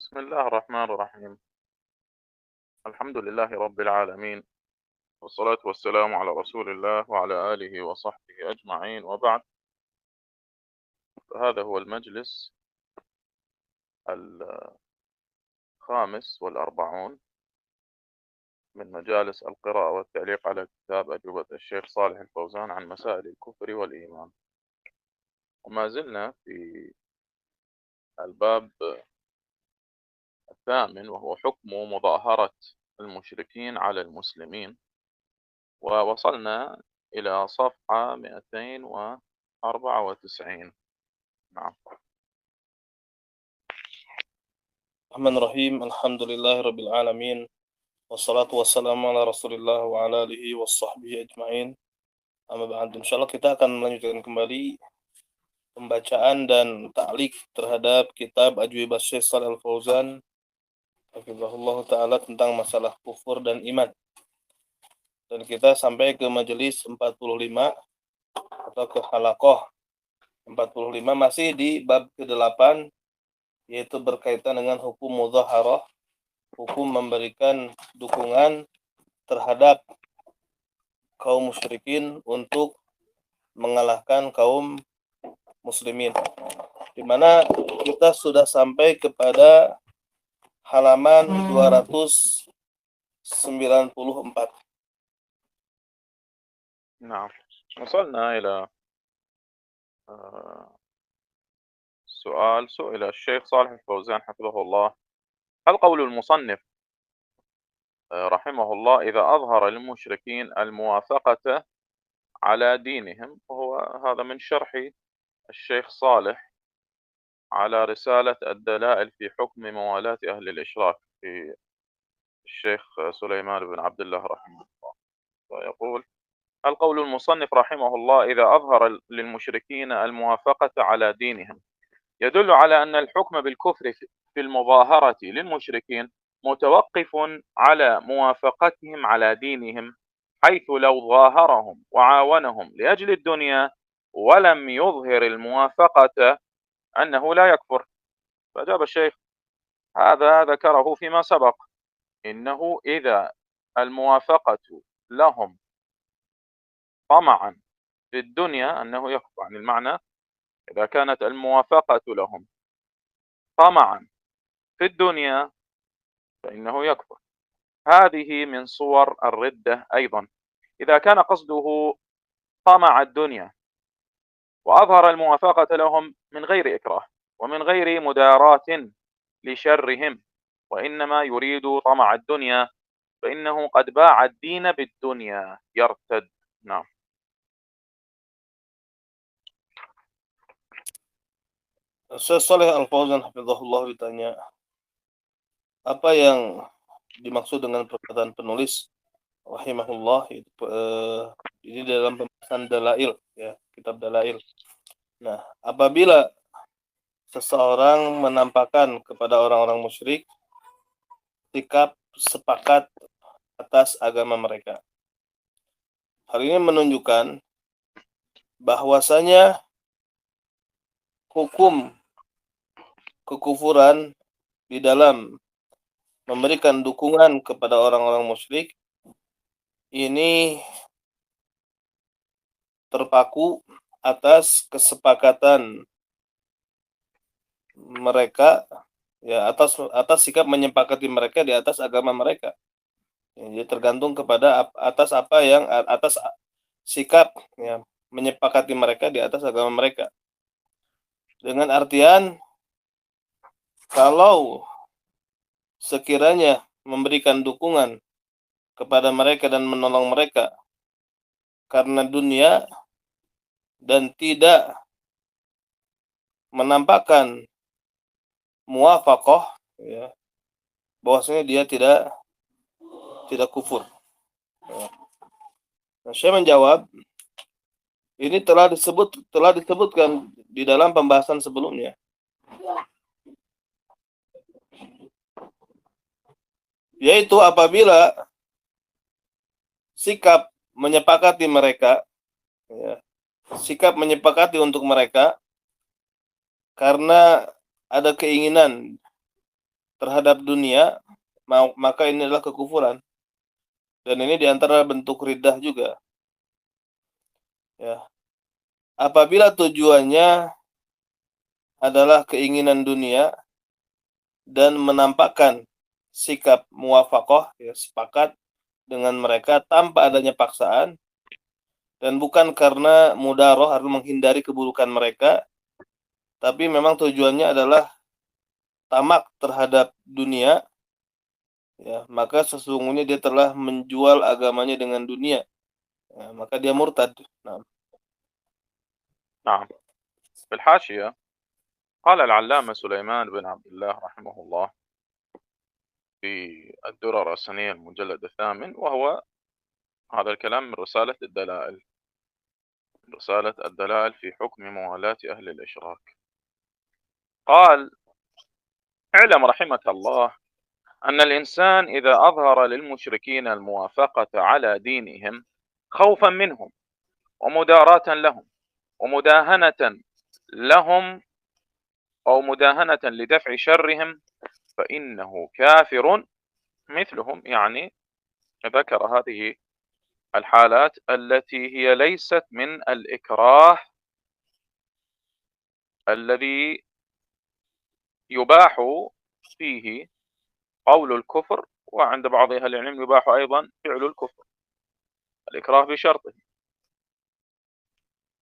بسم الله الرحمن الرحيم. الحمد لله رب العالمين، والصلاة والسلام على رسول الله وعلى آله وصحبه أجمعين، وبعد. هذا هو المجلس الخامس والأربعون من مجالس القراءة والتعليق على كتاب أجوبة الشيخ صالح الفوزان عن مسائل الكفر والإيمان، وما زلنا في الباب الثامن، وهو حكم مظاهرة المشركين على المسلمين، ووصلنا إلى صفحة 294. نعم. الرحمن الرحيم. الحمد لله رب العالمين، wassalatu wassalamu ala rasulillah wa ala alihi wa sahbihi ajma'in. Amma ba'd. Insyaallah kita akan melanjutkan kembali pembacaan dan ta'liq terhadap kitab Ajwibah Syekh Shalih Al-Fauzan hafizahullah ta'ala tentang masalah kufur dan iman. Dan kita sampai ke majelis 45 atau ke halaqah 45, masih di bab ke-8, yaitu berkaitan dengan hukum mudzaharah, hukum memberikan dukungan terhadap kaum musyrikin untuk mengalahkan kaum muslimin, di mana kita sudah sampai kepada halaman 294. نعم، وصلنا إلى سؤال سئل الشيخ صالح الفوزان حفظه الله: هل قول المصنف رحمه الله إذا أظهر للمشركين الموافقة على دينهم، وهو هذا من شرح الشيخ صالح على رسالة الدلائل في حكم موالاة أهل الإشراك في الشيخ سليمان بن عبد الله رحمه الله، ويقول: هل قول المصنف رحمه الله إذا أظهر للمشركين الموافقة على دينهم يدل على أن الحكم بالكفر في المظاهرة للمشركين متوقف على موافقتهم على دينهم، حيث لو ظاهرهم وعاونهم لأجل الدنيا ولم يظهر الموافقة أنه لا يكفر؟ فأجاب الشيخ: هذا ذكره فيما سبق، إنه إذا الموافقة لهم طمعا في الدنيا أنه يكفر، يعني المعنى إذا كانت الموافقة لهم طمعا في الدنيا فإنه يكفر. هذه من صور الردة أيضا، إذا كان قصده طمع الدنيا وأظهر الموافقة لهم من غير إكراه ومن غير مداراة لشرهم، وإنما يريد طمع الدنيا، فإنه قد باع الدين بالدنيا يرتد. نعم. Syekh Shalih Al-Fauzan hafizahullah ditanya, apa yang dimaksud dengan perkataan penulis rahimahullah ini dalam pembahasan dalail, ya, kitab dalail. Nah, apabila seseorang menampakkan kepada orang-orang musyrik sikap sepakat atas agama mereka, hal ini menunjukkan bahwasanya hukum kekufuran di dalam memberikan dukungan kepada orang-orang musyrik ini terpaku atas kesepakatan mereka, ya, atas sikap menyepakati mereka di atas agama mereka. Jadi tergantung kepada atas sikap, ya, menyepakati mereka di atas agama mereka. Dengan artian, kalau sekiranya memberikan dukungan kepada mereka dan menolong mereka karena dunia dan tidak menampakkan muwafaqah, ya, bahwasanya dia tidak kufur. Nah, saya menjawab, ini telah disebutkan di dalam pembahasan sebelumnya. Yaitu apabila sikap menyepakati mereka, ya, sikap menyepakati untuk mereka karena ada keinginan terhadap dunia, maka ini adalah kekufuran. Dan ini diantara bentuk riddah juga. Ya. Apabila tujuannya adalah keinginan dunia dan menampakkan sikap muwafaqah, ya, sepakat dengan mereka tanpa adanya paksaan, dan bukan karena mudaroh atau menghindari keburukan mereka, tapi memang tujuannya adalah tamak terhadap dunia, ya, maka sesungguhnya dia telah menjual agamanya dengan dunia, ya, maka dia murtad. Nah. نعم. في الحاشية قال العلامة سليمان بن عبد الله رحمه الله في الدرر السنية المجلد 8، وهو هذا الكلام من رسالة الدلائل، رسالة الدلائل في حكم موالاة أهل الإشراك. قال: اعلم رحمك الله أن الإنسان إذا أظهر للمشركين الموافقة على دينهم خوفا منهم ومداراة لهم ومداهنة لهم أو مداهنة لدفع شرهم فإنه كافر مثلهم. يعني ذكر هذه الحالات التي هي ليست من الإكراه الذي يباح فيه قول الكفر، وعند بعض أهل العلم يباح أيضا فعل الكفر، الإكراه بشرطه.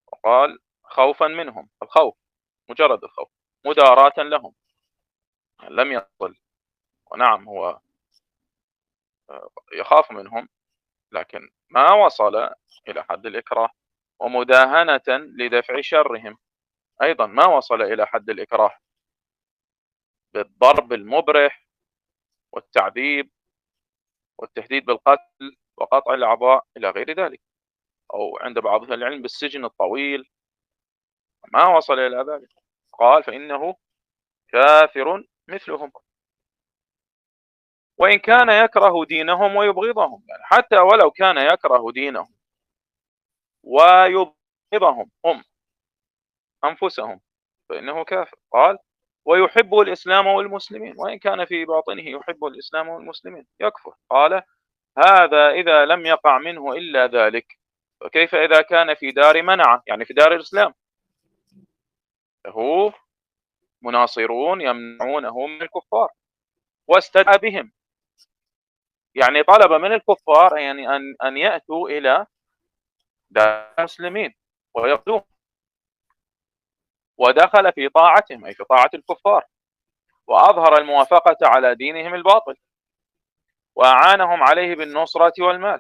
وقال: خوفا منهم، الخوف مجرد الخوف، مداراة لهم، لم يصل، ونعم هو يخاف منهم لكن ما وصل إلى حد الإكراه، ومداهنة لدفع شرهم أيضا ما وصل إلى حد الإكراه بالضرب المبرح والتعذيب والتهديد بالقتل وقطع الأعضاء إلى غير ذلك، أو عند بعض أهل العلم بالسجن الطويل، ما وصل إلى ذلك. قال: فإنه كافر مثلهم، وإن كان يكره دينهم ويبغضهم، يعني حتى ولو كان يكره دينهم ويبغضهم هم أنفسهم فإنه كافر. قال: ويحب الإسلام والمسلمين، وإن كان في باطنه يحب الإسلام والمسلمين يكفر. قال: هذا إذا لم يقع منه إلا ذلك، فكيف إذا كان في دار منعه، يعني في دار الإسلام له مناصرون يمنعونه من الكفار، واستدعى بهم، يعني طلب من الكفار يعني أن يأتوا إلى دار المسلمين ويقتلون، ودخل في طاعتهم أي في طاعة الكفار، وأظهر الموافقة على دينهم الباطل، وأعانهم عليه بالنصرة والمال،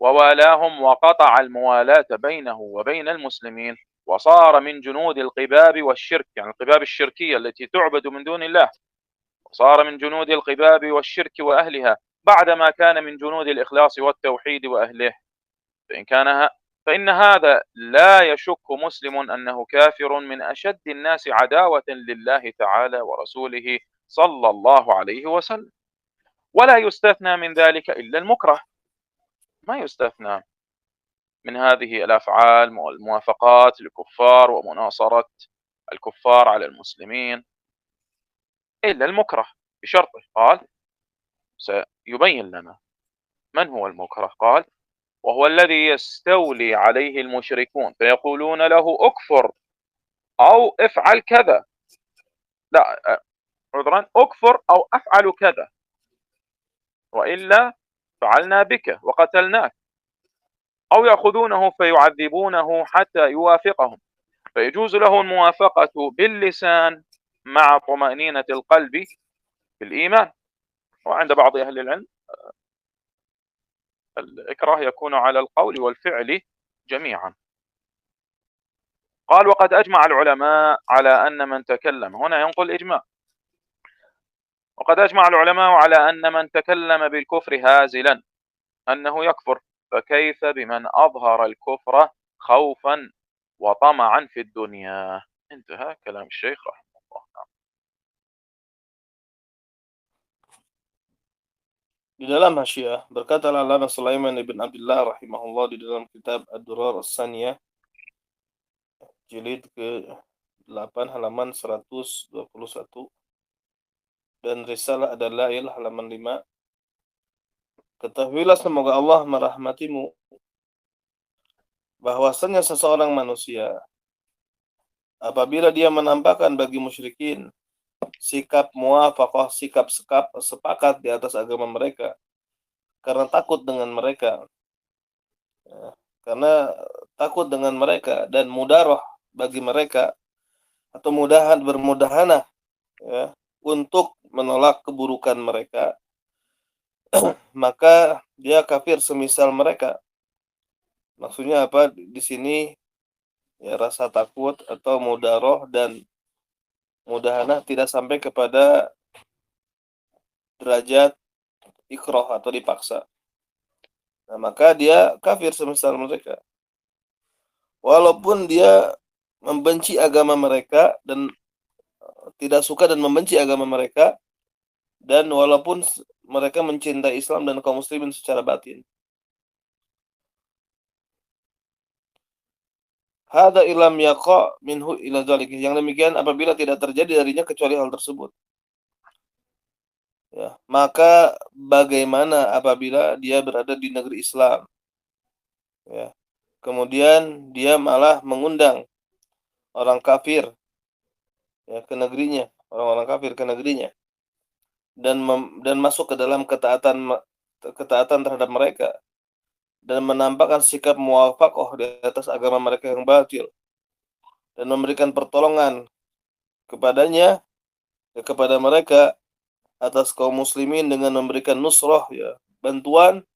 ووالاهم وقطع الموالاة بينه وبين المسلمين، وصار من جنود القباب والشرك، يعني القباب الشركية التي تعبد من دون الله، وصار من جنود القباب والشرك وأهلها بعدما كان من جنود الإخلاص والتوحيد وأهله. فإن هذا لا يشك مسلم أنه كافر من أشد الناس عداوة لله تعالى ورسوله صلى الله عليه وسلم. ولا يستثنى من ذلك إلا المكره، ما يستثنى من هذه الأفعال والموافقات للكفار ومناصرة الكفار على المسلمين إلا المكره بشرطه. قال: سيبين لنا من هو المكره. قال: وهو الذي يستولي عليه المشركون فيقولون له اكفر أو افعل كذا، لا عذرا، اكفر أو أفعل كذا وإلا فعلنا بك وقتلناك، أو يأخذونه فيعذبونه حتى يوافقهم، فيجوز له الموافقة باللسان مع طمأنينة القلب بالإيمان. وعند بعض أهل العلم الإكراه يكون على القول والفعل جميعا. قال: وقد أجمع العلماء على أن من تكلم، هنا ينقل إجماع، وقد أجمع العلماء على أن من تكلم بالكفر هازلا أنه يكفر، فكيف بمن أظهر الكفر خوفا وطمعا في الدنيا. انتهى كلام الشيخ رحمه الله. Di dalam Hasyiah berkata Al-Allamah Sulaiman ibn Abdullah rahimahullah di dalam kitab Ad-Durar As-Saniyah jilid ke-8 halaman 121, dan Risalah Ad-Dalail halaman 5. Ketahuilah semoga Allah merahmatimu bahwasanya seseorang manusia apabila dia menampakkan bagi musyrikin sikap muwafaqah, sikap sepakat di atas agama mereka karena takut dengan mereka, ya, karena takut dengan mereka dan mudaroh bagi mereka atau bermudahanah, ya, untuk menolak keburukan mereka, maka dia kafir semisal mereka. Maksudnya apa di sini? Ya, rasa takut atau mudaroh dan mudahanah tidak sampai kepada derajat ikrah atau dipaksa. Nah, maka dia kafir semisal mereka. Walaupun dia membenci agama mereka dan tidak suka dan membenci agama mereka, dan walaupun mereka mencintai Islam dan kaum muslimin secara batin. Hada ilam yaqa minhu ila dzalik. Yang demikian apabila tidak terjadi darinya kecuali hal tersebut. Ya, maka bagaimana apabila dia berada di negeri Islam? Ya. Kemudian dia malah mengundang orang kafir, ya, ke negerinya, orang-orang kafir ke negerinya, dan masuk ke dalam ketaatan terhadap mereka, dan menampakkan sikap muwafaqah di atas agama mereka yang batil, dan memberikan pertolongan kepadanya, kepada mereka atas kaum muslimin dengan memberikan nusrah, ya, bantuan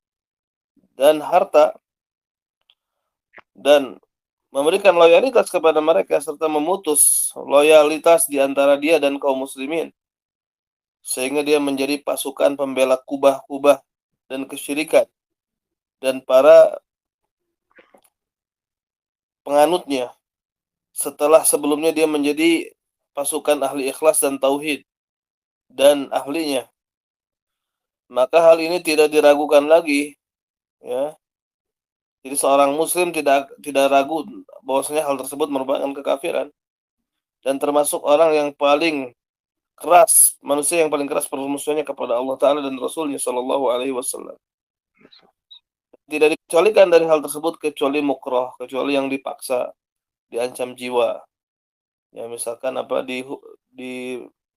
dan harta, dan memberikan loyalitas kepada mereka serta memutus loyalitas di antara dia dan kaum muslimin sehingga dia menjadi pasukan pembela kubah-kubah dan kesyirikan dan para penganutnya, setelah sebelumnya dia menjadi pasukan ahli ikhlas dan tauhid dan ahlinya. Maka hal ini tidak diragukan lagi, ya. Jadi seorang muslim tidak ragu bahwasanya hal tersebut merupakan kekafiran, dan termasuk orang yang paling keras, manusia yang paling keras permusuhannya kepada Allah Ta'ala dan Rasulnya Shallallahu Alaihi Wasallam. Tidak dikecualikan dari hal tersebut kecuali mukroh, kecuali yang dipaksa, diancam jiwa. Ya, misalkan apa di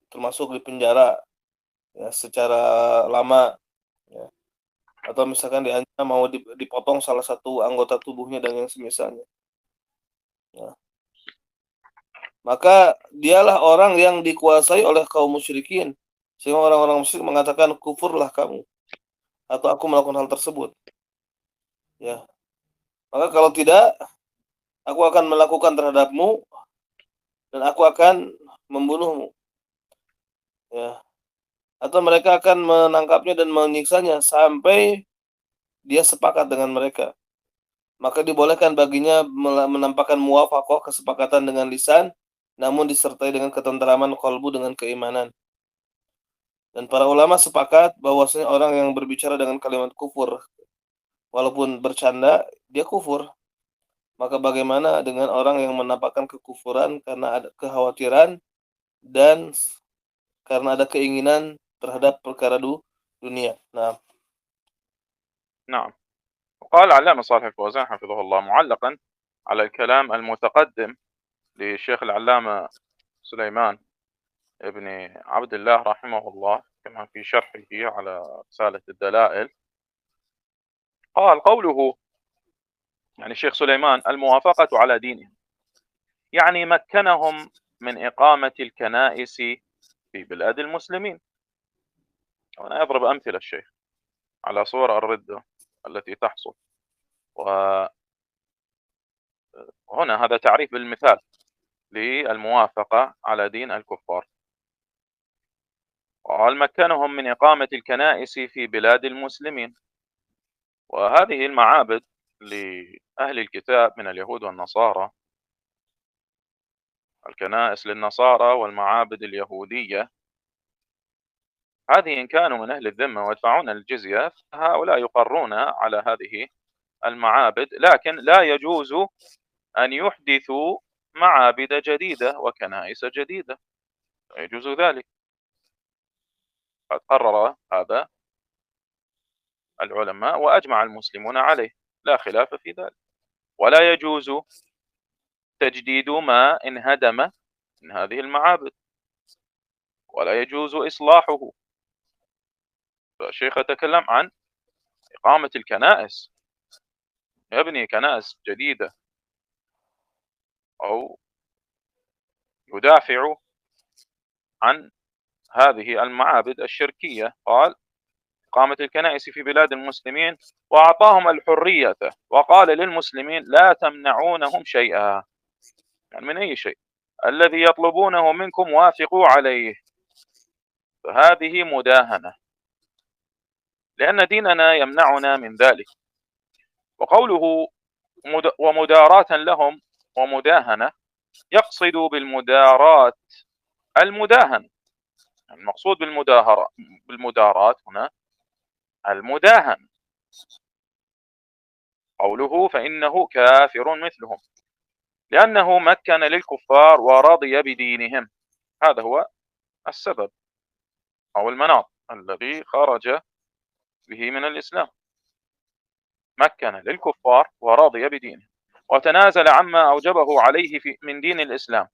termasuk di penjara, ya, secara lama, ya. Atau misalkan diancam mau dipotong salah satu anggota tubuhnya dan yang semisalnya. Ya. Maka dialah orang yang dikuasai oleh kaum musyrikin, sehingga orang-orang musyrik mengatakan kufurlah kamu atau aku melakukan hal tersebut. Ya. Maka kalau tidak, aku akan melakukan terhadapmu dan aku akan membunuhmu. Ya. Atau mereka akan menangkapnya dan menyiksanya sampai dia sepakat dengan mereka. Maka dibolehkan baginya menampakkan muwafaqah, kesepakatan dengan lisan, namun disertai dengan ketenteraman qalbu dengan keimanan. Dan para ulama sepakat bahwasanya orang yang berbicara dengan kalimat kufur, walaupun bercanda, dia kufur. Maka bagaimana dengan orang yang menampakkan kekufuran karena ada kekhawatiran dan karena ada keinginan terhadap perkara dunia. Nah, نعم. وقال العلامة صالح الفوزان حفظه الله معلقا على الكلام المتقدم للشيخ العلامة سليمان ابن عبد الله رحمه الله كما في شرحه على رسالة الدلائل، قال قوله يعني الشيخ سليمان الموافقة على دينهم يعني مكنهم من إقامة الكنائس في بلاد المسلمين. وأنا أضرب أمثلة الشيخ على صور الردة التي تحصل، وهنا هذا تعريف بالمثال للموافقة على دين الكفار. قال مكنهم من إقامة الكنائس في بلاد المسلمين، وهذه المعابد لأهل الكتاب من اليهود والنصارى، الكنائس للنصارى والمعابد اليهودية، هذه إن كانوا من أهل الذمة ويدفعون الجزية فهؤلاء يقرون على هذه المعابد، لكن لا يجوز أن يحدثوا معابد جديدة وكنائس جديدة، لا يجوز ذلك. قد قرر هذا العلماء وأجمع المسلمون عليه، لا خلاف في ذلك. ولا يجوز تجديد ما انهدم من هذه المعابد، ولا يجوز إصلاحه. فالشيخ يتكلم عن إقامة الكنائس، يبني كنائس جديدة أو يدافع عن هذه المعابد الشركية. قال: إقامة الكنائس في بلاد المسلمين، وأعطاهم الحرية وقال للمسلمين: لا تمنعونهم شيئا، يعني من أي شيء، الذي يطلبونه منكم وافقوا عليه. فهذه مداهنة، لأن ديننا يمنعنا من ذلك. وقوله ومداراة لهم ومداهنة، يقصد بالمدارات المداهن. المقصود بالمدارات هنا المداهن. قوله: فإنه كافر مثلهم، لأنه مكن للكفار ورضي بدينهم. هذا هو السبب أو المناط الذي خرج به من الإسلام، مكن للكفار ورضي بدينهم، وتنازل عما أوجبه عليه من دين الإسلام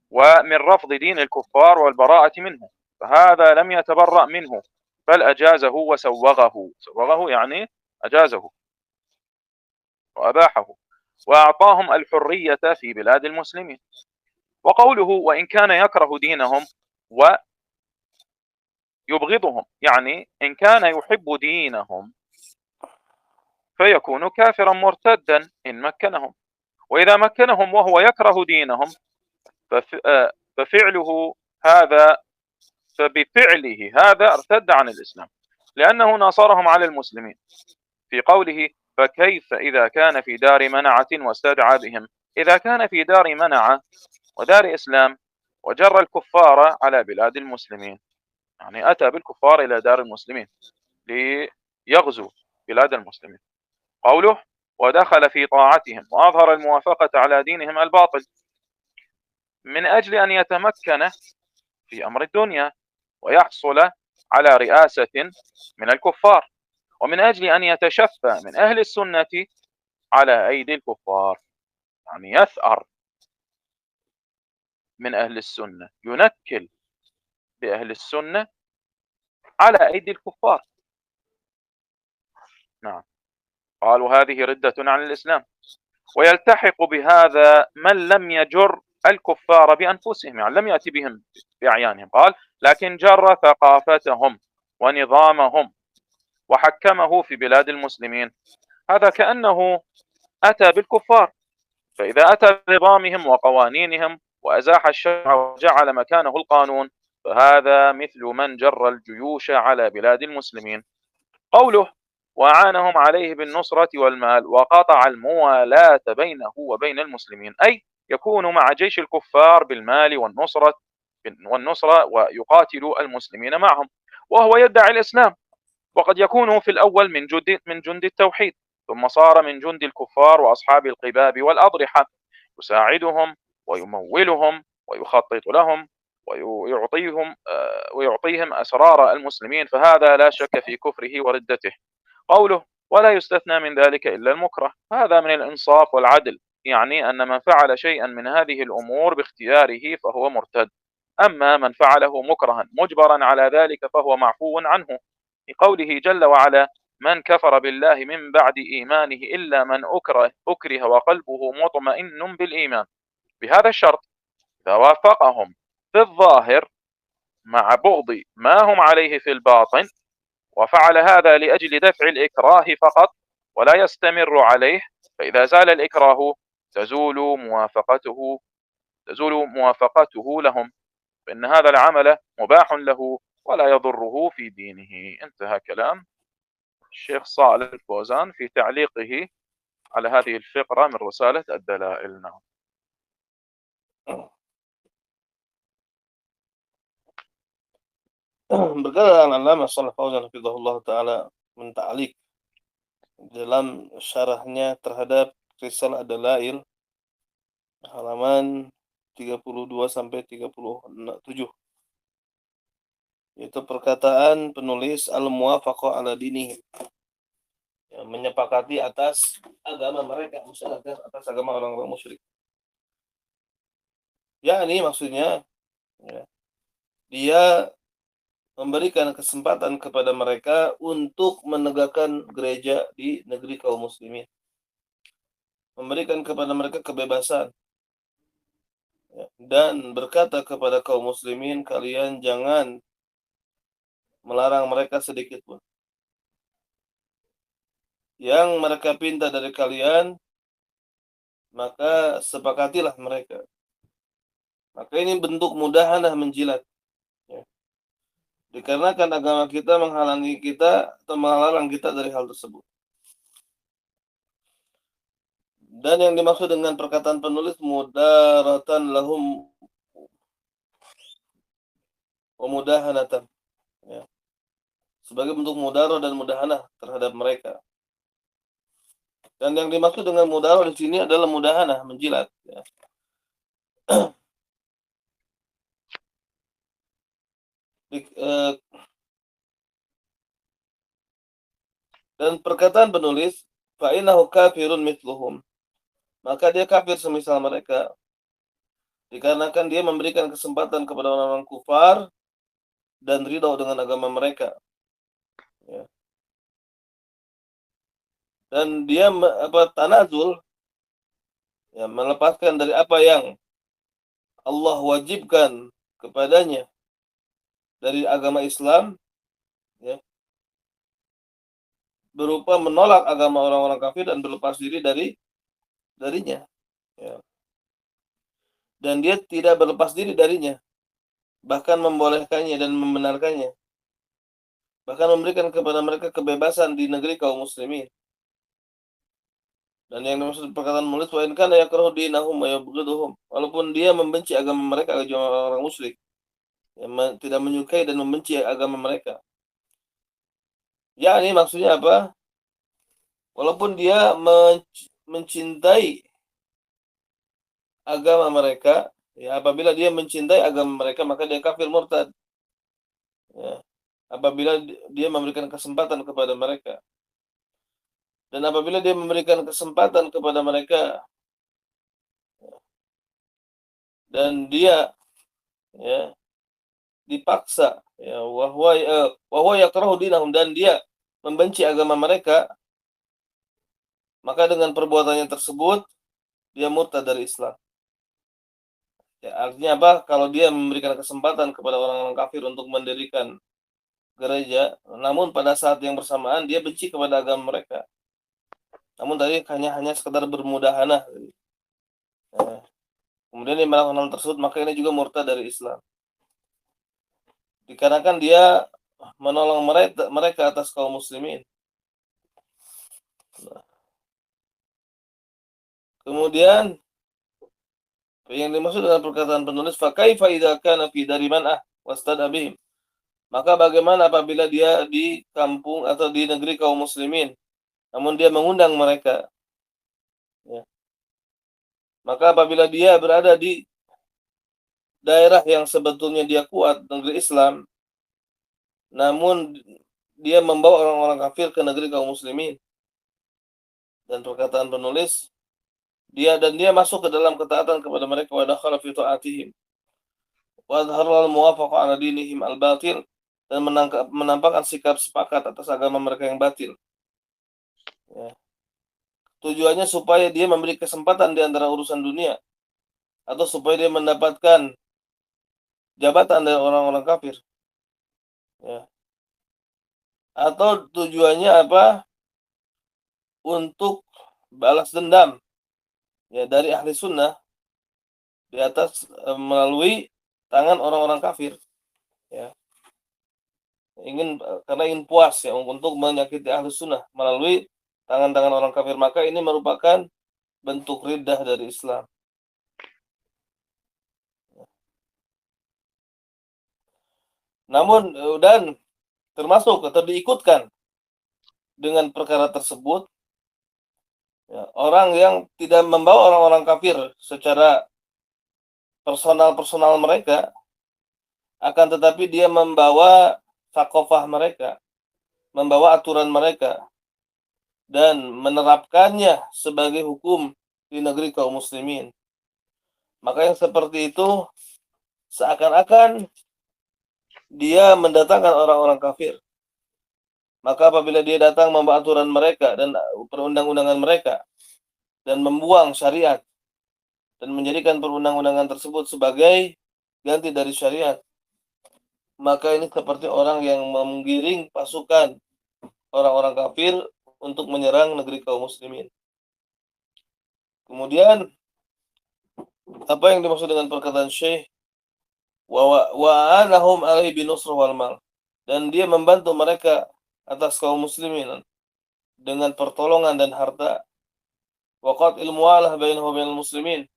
ومن رفض دين الكفار والبراءة منه. فهذا لم يتبرأ منه، بل أجازه وسوغه. سوغه يعني أجازه وأباحه، وأعطاهم الحرية في بلاد المسلمين. وقوله: وإن كان يكره دينهم ويبغضهم، يعني إن كان يحب دينهم فيكون كافرا مرتدا إن مكنهم. وإذا مكنهم وهو يكره دينهم ففعله هذا فبفعله هذا ارتد عن الإسلام، لأنه ناصرهم على المسلمين. في قوله: فكيف إذا كان في دار منعة واستدعى بهم. إذا كان في دار منعة ودار إسلام وجر الكفار على بلاد المسلمين، يعني أتى بالكفار إلى دار المسلمين ليغزو بلاد المسلمين. قوله: ودخل في طاعتهم وأظهر الموافقة على دينهم الباطل، من أجل أن يتمكن في أمر الدنيا ويحصل على رئاسة من الكفار، ومن أجل أن يتشفى من أهل السنة على أيدي الكفار، يعني يثأر من أهل السنة، ينكل بأهل السنة على أيدي الكفار. نعم. قالوا: هذه ردة عن الإسلام. ويلتحق بهذا من لم يجر الكفار بأنفسهم، يعني لم يأتي بهم بأعيانهم. قال: لكن جر ثقافتهم ونظامهم وحكمه في بلاد المسلمين. هذا كأنه أتى بالكفار، فإذا أتى بنظامهم وقوانينهم وأزاح الشرع وجعل مكانه القانون، فهذا مثل من جر الجيوش على بلاد المسلمين. قوله: وأعانهم عليه بالنصرة والمال وقطع الموالاة بينه وبين المسلمين، أي يكون مع جيش الكفار بالمال والنصرة ويقاتل المسلمين معهم، وهو يدعي الإسلام، وقد يكون في الأول من جند التوحيد، ثم صار من جند الكفار وأصحاب القباب والأضرحة، يساعدهم ويمولهم ويخطط لهم ويعطيهم أسرار المسلمين، فهذا لا شك في كفره وردته. قوله: ولا يستثنى من ذلك إلا المكره، هذا من الإنصاف والعدل، يعني أن من فعل شيئا من هذه الأمور باختياره فهو مرتد، أما من فعله مكرها مجبرا على ذلك فهو معفو عنه. في قوله جل وعلا: من كفر بالله من بعد إيمانه إلا من أكره وقلبه مطمئن بالإيمان، بهذا الشرط: إذا وافقهم في الظاهر مع بغض ما هم عليه في الباطن، وفعل هذا لأجل دفع الإكراه فقط ولا يستمر عليه، فإذا زال الإكراه تزول موافقته لهم، فإن هذا العمل مباح له ولا يضره في دينه. انتهى كلام الشيخ صالح الفوزان في تعليقه على هذه الفقرة من رسالة الدلائل. نعم. Berkata Al-Allamah Shalih Fauzan hafizahullah taala menta'liq dalam syarahnya terhadap Risalah Ad-Dalail halaman 32 sampai 37. Itu perkataan penulis al-muwafaqah ala dinihim, ya, menyepakati atas agama mereka, maksudnya atas agama orang-orang musyrik. Ya, ini maksudnya ya, dia memberikan kesempatan kepada mereka untuk menegakkan gereja di negeri kaum muslimin, memberikan kepada mereka kebebasan, ya, dan berkata kepada kaum muslimin, kalian jangan melarang mereka sedikit pun. Yang mereka pinta dari kalian, maka sepakatilah mereka. Maka ini bentuk mudahanah menjilat. Ya. Dikarenakan agama kita menghalangi kita atau melarang kita dari hal tersebut. Dan yang dimaksud dengan perkataan penulis mudaratan lahum wa mudahanatan, ya, sebagai bentuk mudarah dan mudahanah terhadap mereka. Dan yang dimaksud dengan mudarah di sini adalah mudahanah menjilat. Ya. Dan perkataan penulis fa'innahu kafirun mithluhum, maka dia kafir semisal mereka, dikarenakan dia memberikan kesempatan kepada orang-orang kufar dan ridho dengan agama mereka, ya. Dan dia tanazul, ya, melepaskan dari apa yang Allah wajibkan kepadanya dari agama Islam, ya, berupa menolak agama orang-orang kafir dan berlepas diri darinya, ya. Dan dia tidak berlepas diri darinya, bahkan membolehkannya dan membenarkannya, bahkan memberikan kepada mereka kebebasan di negeri kaum muslimin. Dan yang dimaksud perkataan mulut wa in kana yakrahu dinahum wa yabghiduhum, walaupun dia membenci agama mereka, agama orang musyrik, ya, tidak menyukai dan membenci agama mereka. Ya, ini maksudnya apa? Walaupun dia mencintai agama mereka, ya, apabila dia mencintai agama mereka maka dia kafir murtad. Ya, apabila dia memberikan kesempatan kepada mereka. Dan apabila dia memberikan kesempatan kepada mereka dan dia, ya, dipaksa, ya, wahwa yakrahu dinahum, dan dia membenci agama mereka, maka dengan perbuatannya tersebut dia murtad dari Islam. Ya, artinya apa? Kalau dia memberikan kesempatan kepada orang-orang kafir untuk mendirikan gereja, namun pada saat yang bersamaan dia benci kepada agama mereka. Namun tadi hanya sekedar bermudahanah. Nah, kemudian dia melakukan hal tersebut, maka ini juga murtad dari Islam. Dikarenakan dia menolong mereka atas kaum muslimin. Kemudian yang dimaksud dengan perkataan penulis fa kaifa idza kana fi dari man'ah wastada bihim, maka bagaimana apabila dia di kampung atau di negeri kaum muslimin namun dia mengundang mereka, ya. Maka apabila dia berada di daerah yang sebetulnya dia kuat, negeri Islam, namun dia membawa orang-orang kafir ke negeri kaum muslimin, dan perkataan penulis dia masuk ke dalam ketaatan kepada mereka, wa dakhala fi ta'atihim wa adhara al-muwafaqah ala dinihim al-batil, dan menampakkan sikap sepakat atas agama mereka yang batil, ya. Tujuannya supaya dia memberi kesempatan di antara urusan dunia, atau supaya dia mendapatkan jabatan dari orang-orang kafir, ya. Atau tujuannya apa? Untuk balas dendam, ya, dari ahli sunnah di atas melalui tangan orang-orang kafir, ya. Karena ingin puas, ya, untuk menyakiti ahli sunnah melalui tangan-tangan orang kafir, maka ini merupakan bentuk riddah dari Islam. Namun dan termasuk atau diikutkan dengan perkara tersebut, ya, orang yang tidak membawa orang-orang kafir secara personal mereka, akan tetapi dia membawa thaqafah mereka, membawa aturan mereka, dan menerapkannya sebagai hukum di negeri kaum muslimin. Maka yang seperti itu seakan-akan dia mendatangkan orang-orang kafir. Maka apabila dia datang membawa aturan mereka dan perundang-undangan mereka dan membuang syariat dan menjadikan perundang-undangan tersebut sebagai ganti dari syariat, maka ini seperti orang yang menggiring pasukan orang-orang kafir untuk menyerang negeri kaum muslimin. Kemudian apa yang dimaksud dengan perkataan Syekh wa'anahum alaihi binusrah wal mal, dan dia membantu mereka atas kaum muslimin dengan pertolongan dan harta, waqat ilmualah bainahu wa bainal muslimin,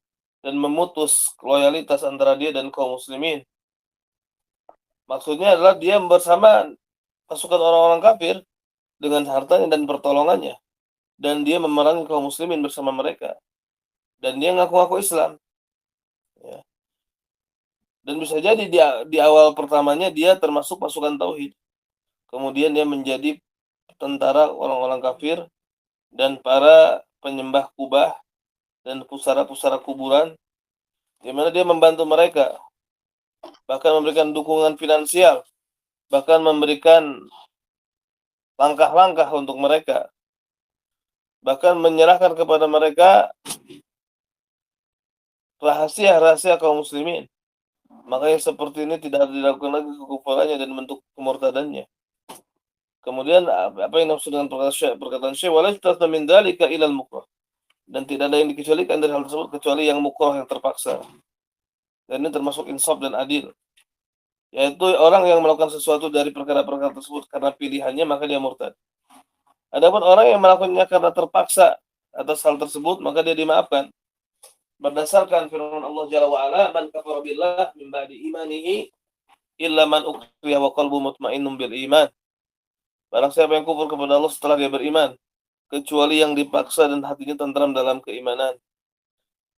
dan memutus loyalitas antara dia dan kaum muslimin. Maksudnya adalah dia bersama pasukan orang-orang kafir dengan hartanya dan pertolongannya, dan dia memerangi kaum muslimin bersama mereka, dan dia ngaku-ngaku Islam, ya. Dan bisa jadi di awal pertamanya dia termasuk pasukan tauhid, kemudian dia menjadi tentara orang-orang kafir dan para penyembah kubah dan pusara-pusara kuburan, di mana dia membantu mereka, bahkan memberikan dukungan finansial, bahkan memberikan langkah-langkah untuk mereka, bahkan menyerahkan kepada mereka rahasia-rahasia kaum muslimin. Makanya seperti ini tidak dilakukan lagi kekufurannya dan bentuk kemurtadannya. Kemudian apa yang dimaksud dengan perkataan Syekh walaysa min dzalika ilal mukrah, dan tidak ada yang dikecualikan dari hal tersebut kecuali yang mukrah, yang terpaksa. Dan ini termasuk insaf dan adil, yaitu orang yang melakukan sesuatu dari perkara-perkara tersebut karena pilihannya, maka dia murtad. Adapun orang yang melakukannya karena terpaksa atas hal tersebut, maka dia dimaafkan berdasarkan firman Allah Jalla wa Ala, man kafara billah min ba'di imanihi illa man ukriha wa qalbu mutmainnun bil iman. Barang siapa yang kufur kepada Allah setelah dia beriman, kecuali yang dipaksa dan hatinya tentram dalam keimanan.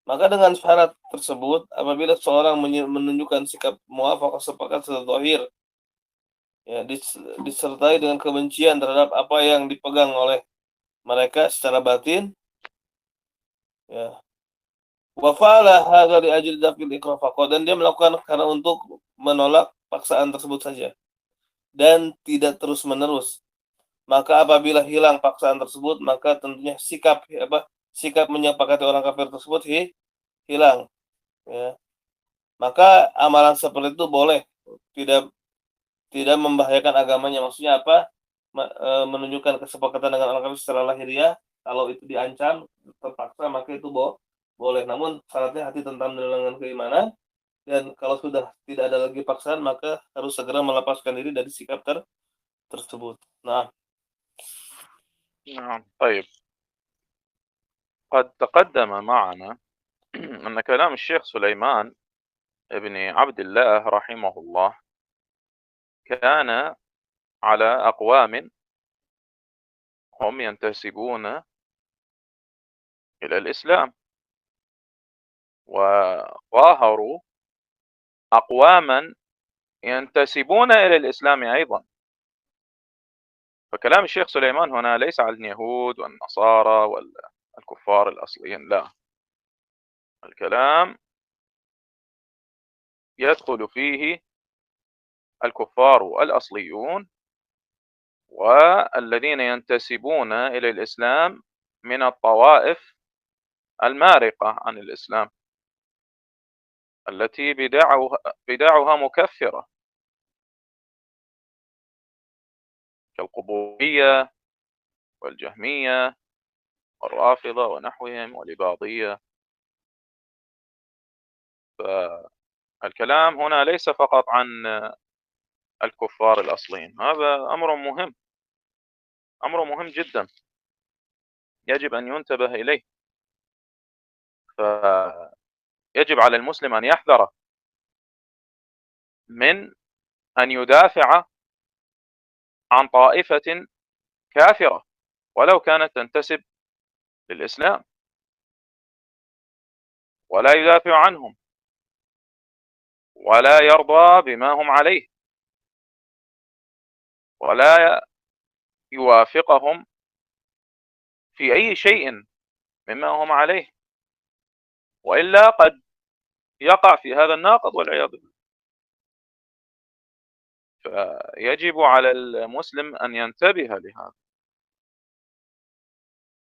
Maka dengan syarat tersebut, apabila seorang menunjukkan sikap muafaqah sepakat secara zahir, ya, disertai dengan kebencian terhadap apa yang dipegang oleh mereka secara batin, ya, wa fa'ala hadza li ajli dafil ikrah faqad, dan dia melakukan karena untuk menolak paksaan tersebut saja dan tidak terus-menerus. Maka apabila hilang paksaan tersebut, maka tentunya sikap menyepakati orang kafir tersebut hilang, ya. Maka amalan seperti itu boleh, tidak membahayakan agamanya. Maksudnya apa? Menunjukkan kesepakatan dengan orang kafir secara lahiriah, kalau itu diancam terpaksa maka itu boleh. Namun syaratnya hati tentram dengan keimanan, dan kalau sudah tidak ada lagi paksaan maka harus segera melepaskan diri dari sikap tersebut. Nah, نعم. طيب، قد تقدم معنا أن كلام الشيخ سليمان بن عبد الله رحمه الله كان على أقوام هم ينتسبون إلى الإسلام، وظاهروا أقواما ينتسبون إلى الإسلام أيضا. فكلام الشيخ سليمان هنا ليس عن اليهود والنصارى والكفار الأصليين، لا، الكلام يدخل فيه الكفار الأصليون والذين ينتسبون إلى الإسلام من الطوائف المارقة عن الإسلام التي بدعها مكفرة كالقبورية والجهمية والرافضة ونحوهم والإباضية. فالكلام هنا ليس فقط عن الكفار الأصليين، هذا أمر مهم جدا يجب أن ينتبه إليه. فيجب على المسلم أن يحذر من أن يدافع عن طائفة كافرة ولو كانت تنتسب للإسلام، ولا يدافع عنهم ولا يرضى بما هم عليه، ولا يوافقهم في أي شيء مما هم عليه، وإلا قد يقع في هذا الناقض والعياذ بالله. فيجب على المسلم أن ينتبه لهذا.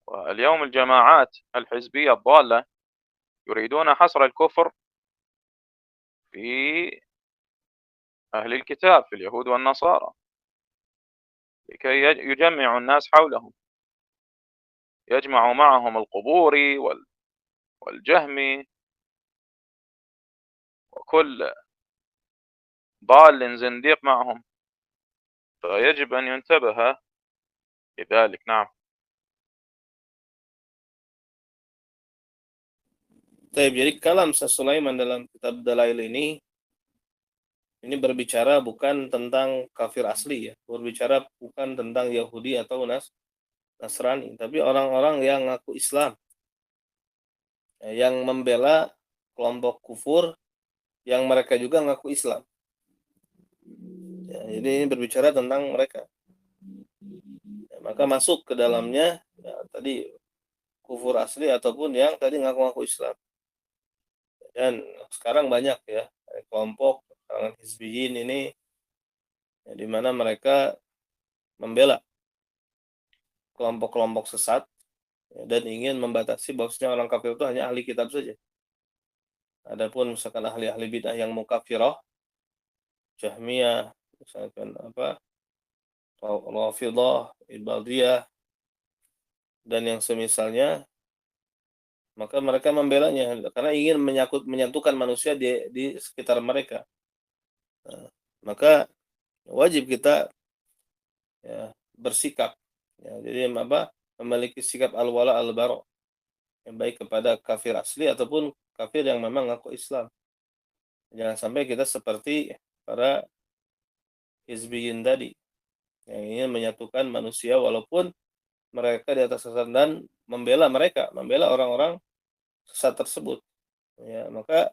واليوم الجماعات الحزبية الضالة يريدون حصر الكفر في أهل الكتاب، في اليهود والنصارى، لكي يجمعوا الناس حولهم، يجمعوا معهم القبوري والجهمي وكل ضال زنديق معهم. فيجب أن ينتبه لذلك. نعم. Jadi kalam Sulaiman dalam kitab Dalail ini berbicara bukan tentang kafir asli ya, berbicara bukan tentang Yahudi atau Nasrani, tapi orang-orang yang ngaku Islam, yang membela kelompok kufur yang mereka juga ngaku Islam. Ya, jadi ini berbicara tentang mereka. Ya, maka masuk ke dalamnya ya, tadi kufur asli ataupun yang tadi ngaku-ngaku Islam. Dan sekarang banyak ya kelompok hizbiyin ini ya, di mana mereka membela kelompok-kelompok sesat ya, dan ingin membatasi bahwasanya orang kafir itu hanya ahli kitab saja. Adapun misalkan ahli-ahli bid'ah yang mukafirah, Jahmiyah, misalkan Rafidhah, Ibadiyah dan yang semisalnya, maka mereka membelanya karena ingin menyatukan manusia di sekitar mereka. Nah, maka wajib kita ya, bersikap ya, jadi memiliki sikap al-wala al-bara yang baik kepada kafir asli ataupun kafir yang memang ngaku Islam. Jangan sampai kita seperti para hizbiyin tadi yang ingin menyatukan manusia walaupun mereka di atas sesat dan membela orang-orang sesat tersebut. Ya, maka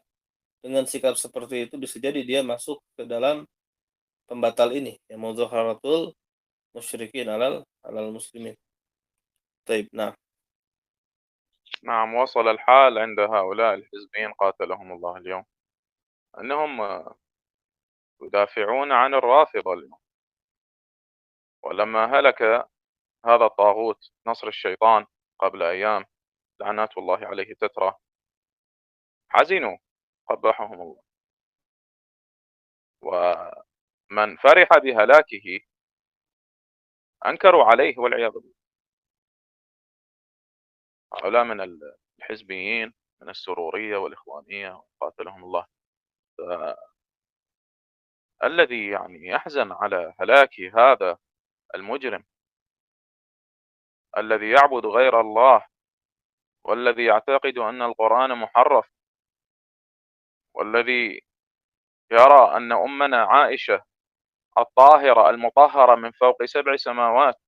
dengan sikap seperti itu bisa jadi dia masuk ke dalam pembatal ini, yang mudhaharatul musyrikin alal muslimin. طيب نعم. نعم. وصل الحال عند هؤلاء الحزبيين قاتلهم الله اليوم أنهم يدافعون عن الرافضة اليوم. ولما هلك هذا الطاغوت نصر الشيطان قبل أيام لعنات الله عليه تترى حزنوا قبحهم الله. ومن فرح بهلاكه أنكروا عليه والعياذ بالله. هؤلاء من الحزبيين من السرورية والإخوانية قاتلهم الله. الذي يعني يحزن على هلاك هذا المجرم الذي يعبد غير الله، والذي يعتقد أن القرآن محرف، والذي يرى أن أمنا عائشة الطاهرة المطهرة من فوق 7 سماوات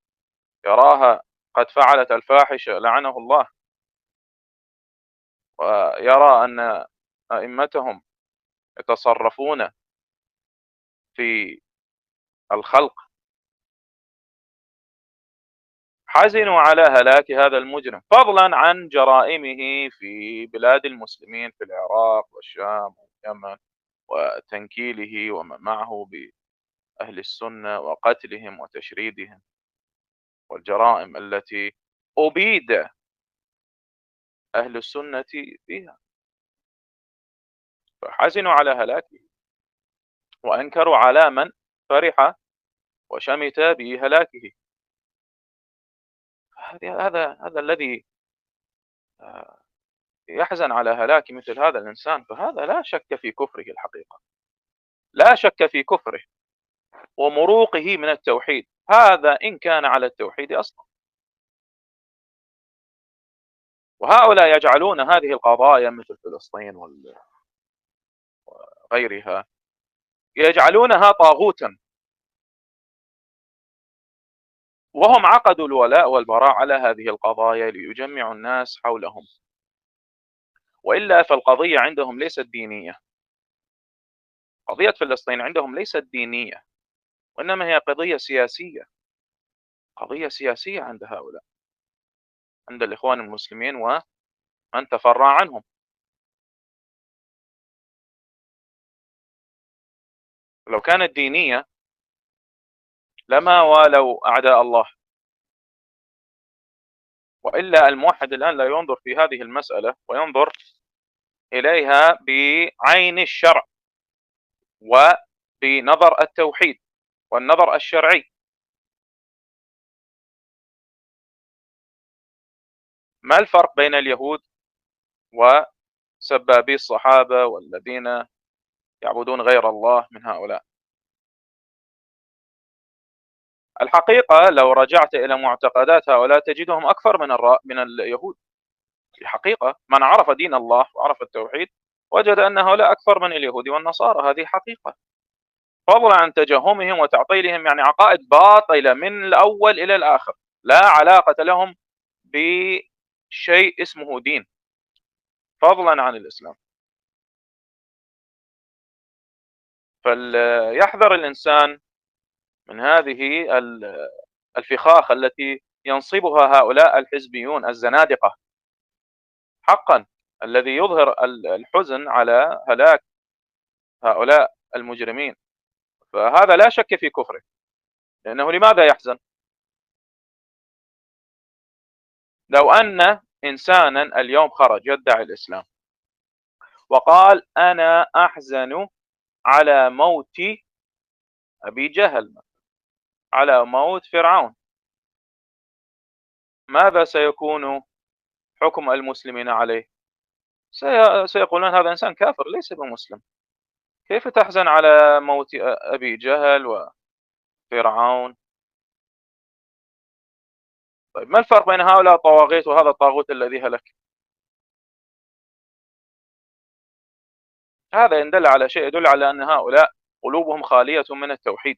يراها قد فعلت الفاحشة لعنه الله، ويرى أن أئمتهم يتصرفون في الخلق. حزنوا على هلاك هذا المجرم، فضلا عن جرائمه في بلاد المسلمين في العراق والشام واليمن، وتنكيله ومن معه بأهل السنة وقتلهم وتشريدهم، والجرائم التي أبيد أهل السنة فيها. فحزنوا على هلاكه وأنكروا على من فرح وشمت بهلاكه. هذا الذي يحزن على هلاك مثل هذا الإنسان، فهذا لا شك في كفره الحقيقة، لا شك في كفره ومروقه من التوحيد، هذا إن كان على التوحيد أصلا. وهؤلاء يجعلون هذه القضايا مثل فلسطين وغيرها يجعلونها طاغوتا، وهم عقدوا الولاء والبراء على هذه القضايا ليجمعوا الناس حولهم، وإلا فالقضية عندهم ليست دينية، قضية فلسطين عندهم ليست دينية، وإنما هي قضية سياسية، قضية سياسية عند هؤلاء، عند الإخوان المسلمين ومن تفرع عنهم. لو كانت دينية لما والوا أعداء الله، وإلا الموحد الآن لا ينظر في هذه المسألة وينظر إليها بعين الشرع وبنظر التوحيد والنظر الشرعي. ما الفرق بين اليهود وسبابي الصحابة والذين يعبدون غير الله من هؤلاء؟ الحقيقة لو رجعت إلى معتقدات هؤلاء تجدهم أكثر من اليهود. الحقيقة من عرف دين الله وعرف التوحيد وجد أن هؤلاء أكثر من اليهود والنصارى، هذه حقيقة، فضلا عن تجهمهم وتعطيلهم يعني عقائد باطلة من الأول إلى الآخر، لا علاقة لهم بشيء اسمه دين فضلا عن الإسلام. فليحذر الإنسان من هذه الفخاخ التي ينصبها هؤلاء الحزبيون الزنادقة حقا، الذي يظهر الحزن على هلاك هؤلاء المجرمين، فهذا لا شك في كفره، لأنه لماذا يحزن؟ لو أن إنسانا اليوم خرج يدعي الإسلام وقال أنا أحزن على موت أبي جهل، على موت فرعون، ماذا سيكون حكم المسلمين عليه؟ سيقولون هذا إنسان كافر ليس بمسلم، كيف تحزن على موت أبي جهل وفرعون؟ طيب ما الفرق بين هؤلاء الطواغيت وهذا الطاغوت الذي هلك؟ هذا إن دل على شيء يدل على أن هؤلاء قلوبهم خالية من التوحيد،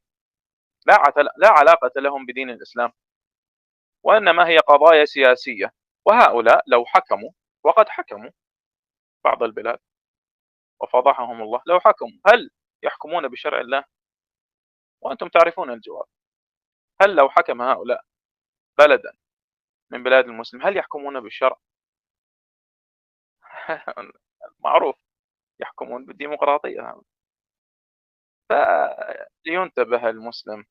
لا علاقة لهم بدين الإسلام، وإنما هي قضايا سياسية. وهؤلاء لو حكموا، وقد حكموا بعض البلاد وفضحهم الله، لو حكموا هل يحكمون بشرع الله؟ وأنتم تعرفون الجواب. هل لو حكم هؤلاء بلدا من بلاد المسلم هل يحكمون بالشرع؟ معروف يحكمون بالديمقراطية. فلينتبه المسلم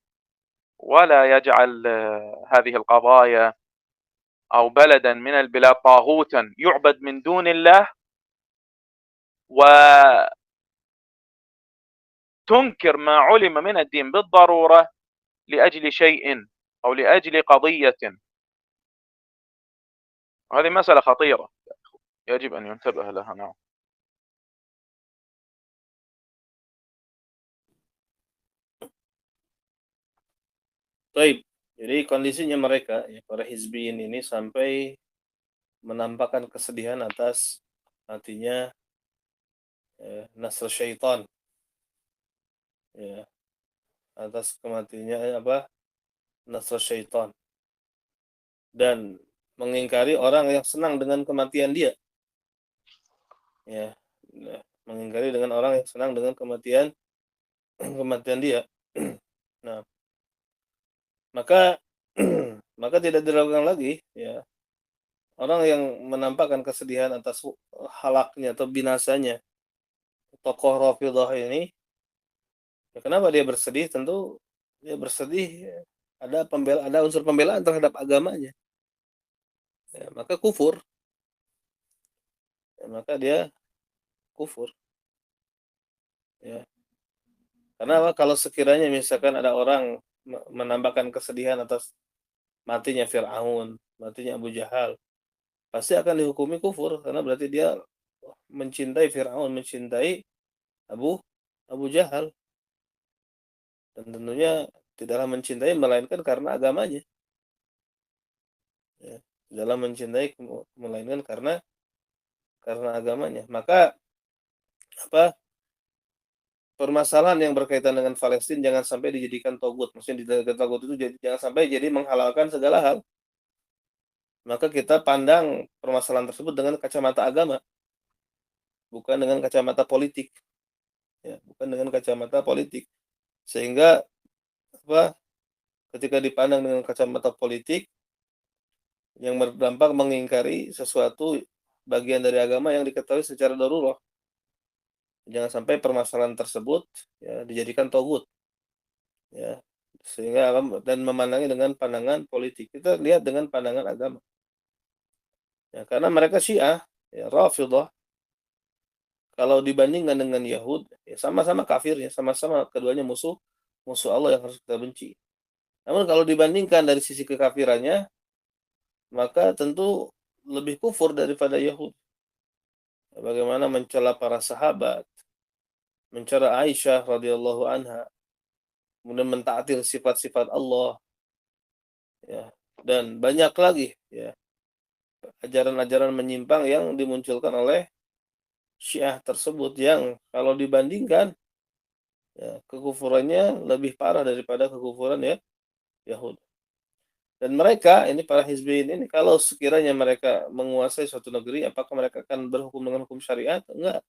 ولا يجعل هذه القضايا أو بلدا من البلاد طاغوتا يعبد من دون الله وتنكر ما علم من الدين بالضرورة لأجل شيء أو لأجل قضية. هذه مسألة خطيرة يجب أن ينتبه لها. نعم. Baik, jadi kondisinya mereka, ya, para hizbiyin ini sampai menampakkan kesedihan atas matinya Nasr Syaitan, ya, atas kematiannya Nasr Syaitan, dan mengingkari orang yang senang dengan kematian dia, ya, mengingkari dengan orang yang senang dengan kematian dia. Nah, maka maka tidak diragukan lagi, ya, orang yang menampakkan kesedihan atas halaknya atau binasanya tokoh Rafidhah ini, ya, kenapa dia bersedih? Tentu dia bersedih, ya, ada unsur pembelaan terhadap agamanya, ya, maka kufur, ya, maka dia kufur, ya. Karena kalau sekiranya misalkan ada orang menambahkan kesedihan atas matinya Fir'aun, matinya Abu Jahal, pasti akan dihukumi kufur, karena berarti dia mencintai Fir'aun, mencintai Abu Jahal, dan tentunya tidaklah mencintai melainkan karena agamanya, ya, tidaklah mencintai melainkan karena agamanya. Maka permasalahan yang berkaitan dengan Palestina jangan sampai dijadikan togut. Maksudnya dijadikan togut itu jangan sampai jadi menghalalkan segala hal. Maka kita pandang permasalahan tersebut dengan kacamata agama, bukan dengan kacamata politik. ya, bukan dengan kacamata politik. Sehingga ketika dipandang dengan kacamata politik yang berdampak mengingkari sesuatu bagian dari agama yang diketahui secara darurat. Jangan sampai permasalahan tersebut ya dijadikan togut ya. Sehingga dan memandangi dengan pandangan politik. Kita lihat dengan pandangan agama. Ya, karena mereka Syiah, ya Rafidhah, kalau dibandingkan dengan Yahud, ya sama-sama kafirnya, sama-sama keduanya musuh musuh Allah yang harus kita benci. Namun kalau dibandingkan dari sisi kekafirannya, maka tentu lebih kufur daripada Yahud. Bagaimana mencela para sahabat, mencela Aisyah radhiyallahu anha, kemudian mentaati sifat-sifat Allah, ya, dan banyak lagi, ya, ajaran-ajaran menyimpang yang dimunculkan oleh Syiah tersebut yang kalau dibandingkan, ya, kekufurannya lebih parah daripada kekufuran ya Yahudi. Dan mereka ini para hizbiyin ini kalau sekiranya mereka menguasai suatu negeri, apakah mereka akan berhukum dengan hukum syariat? Enggak.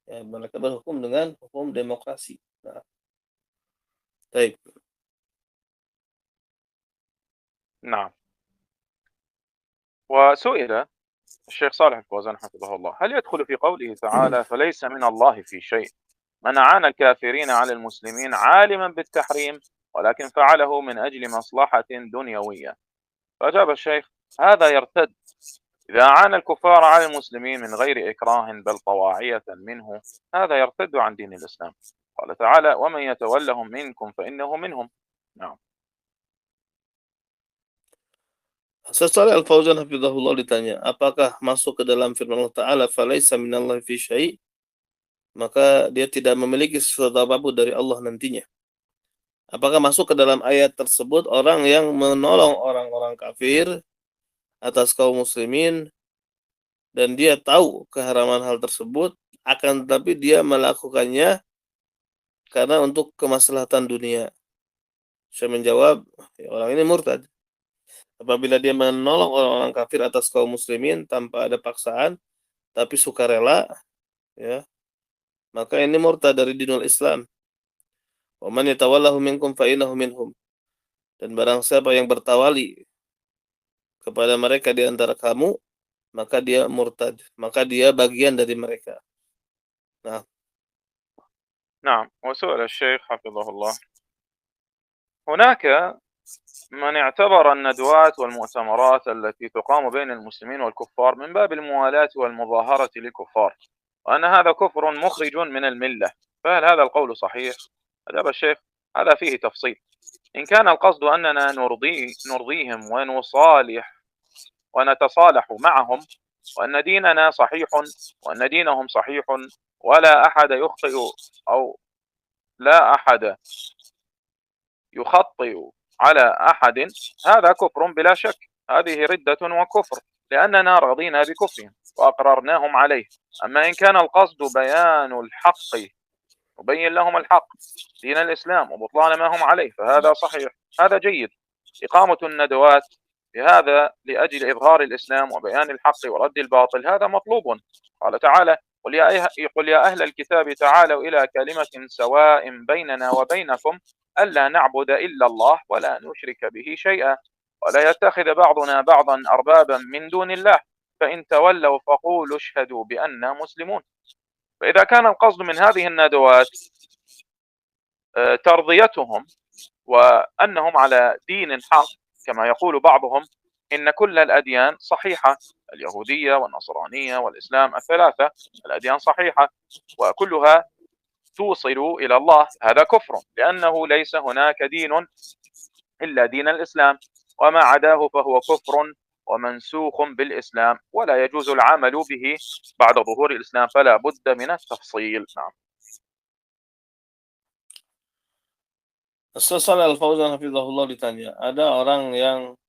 Ya, mereka berhukum dengan hukum demokrasi. Nah, baik. نعم. وسئل الشيخ صالح الفوزان حفظه الله: هل يدخل في قوله تعالى فليس من الله في شيء من أعان الكافرين على المسلمين عالما بالتحريم ولكن فعله من أجل مصلحة دنيوية؟ فأجاب الشيخ: هذا يرتد. إذا أعان الكفار على المسلمين من غير إكراه بل طواعية منه هذا يرتد عن دين الإسلام. قال تعالى: ومن يتولهم منكم فإنه منهم. نعم. Ustaz Shalih Al-Fauzan hafizahullah ditanya, apakah masuk ke dalam firman Allah Ta'ala falaisa minallahi fi syai', maka dia tidak memiliki sesuatu apapun dari Allah nantinya. Apakah masuk ke dalam ayat tersebut orang yang menolong orang-orang kafir atas kaum muslimin dan dia tahu keharaman hal tersebut, akan tetapi dia melakukannya karena untuk kemaslahatan dunia? Saya menjawab, ya, orang ini murtad. Apabila dia menolong orang-orang kafir atas kaum muslimin tanpa ada paksaan, tapi sukarela, ya, maka ini murtad dari dinul Islam. Wa man yatawallahu minkum fa innahu minhum. Dan barang siapa yang bertawali kepada mereka di antara kamu, maka dia murtad, maka dia bagian dari mereka. Nah, نعم. وسئل الشيخ حفظه الله: هناك من اعتبر الندوات والمؤتمرات التي تقام بين المسلمين والكفار من باب الموالاة والمظاهرة للكفار، وأن هذا كفر مخرج من الملة، فهل هذا القول صحيح؟ أجاب الشيخ: هذا فيه تفصيل. إن كان القصد أننا نرضيهم ونتصالح معهم وأن ديننا صحيح وأن دينهم صحيح ولا أحد يخطئ أو لا أحد يخطئ على أحد، هذا كفر بلا شك، هذه ردة وكفر، لأننا رضينا بكفرهم وأقررناهم عليه. أما إن كان القصد بيان الحق، نبين لهم الحق دين الإسلام وبطلان ما هم عليه، فهذا صحيح، هذا جيد. إقامة الندوات بهذا لأجل إظهار الإسلام وبيان الحق ورد الباطل هذا مطلوب. قال تعالى: قل يا أهل الكتاب تعالوا إلى كلمة سواء بيننا وبينكم ألا نعبد إلا الله ولا نشرك به شيئا ولا يتخذ بعضنا بعضا أربابا من دون الله فإن تولوا فقولوا اشهدوا بأننا مسلمون. فإذا كان القصد من هذه الندوات ترضيتهم وأنهم على دين حق كما يقول بعضهم إن كل الأديان صحيحة، اليهودية والنصرانية والإسلام الثلاثة الأديان صحيحة وكلها توصل إلى الله، هذا كفر، لأنه ليس هناك دين إلا دين الإسلام وما عداه فهو كفر ومنسوخ بالإسلام ولا يجوز العمل به بعد ظهور الإسلام، فلا بد من التفصيل. نعم. Ustaz Shalih Al-Fauzan hafizahullah ditanya, ada orang yang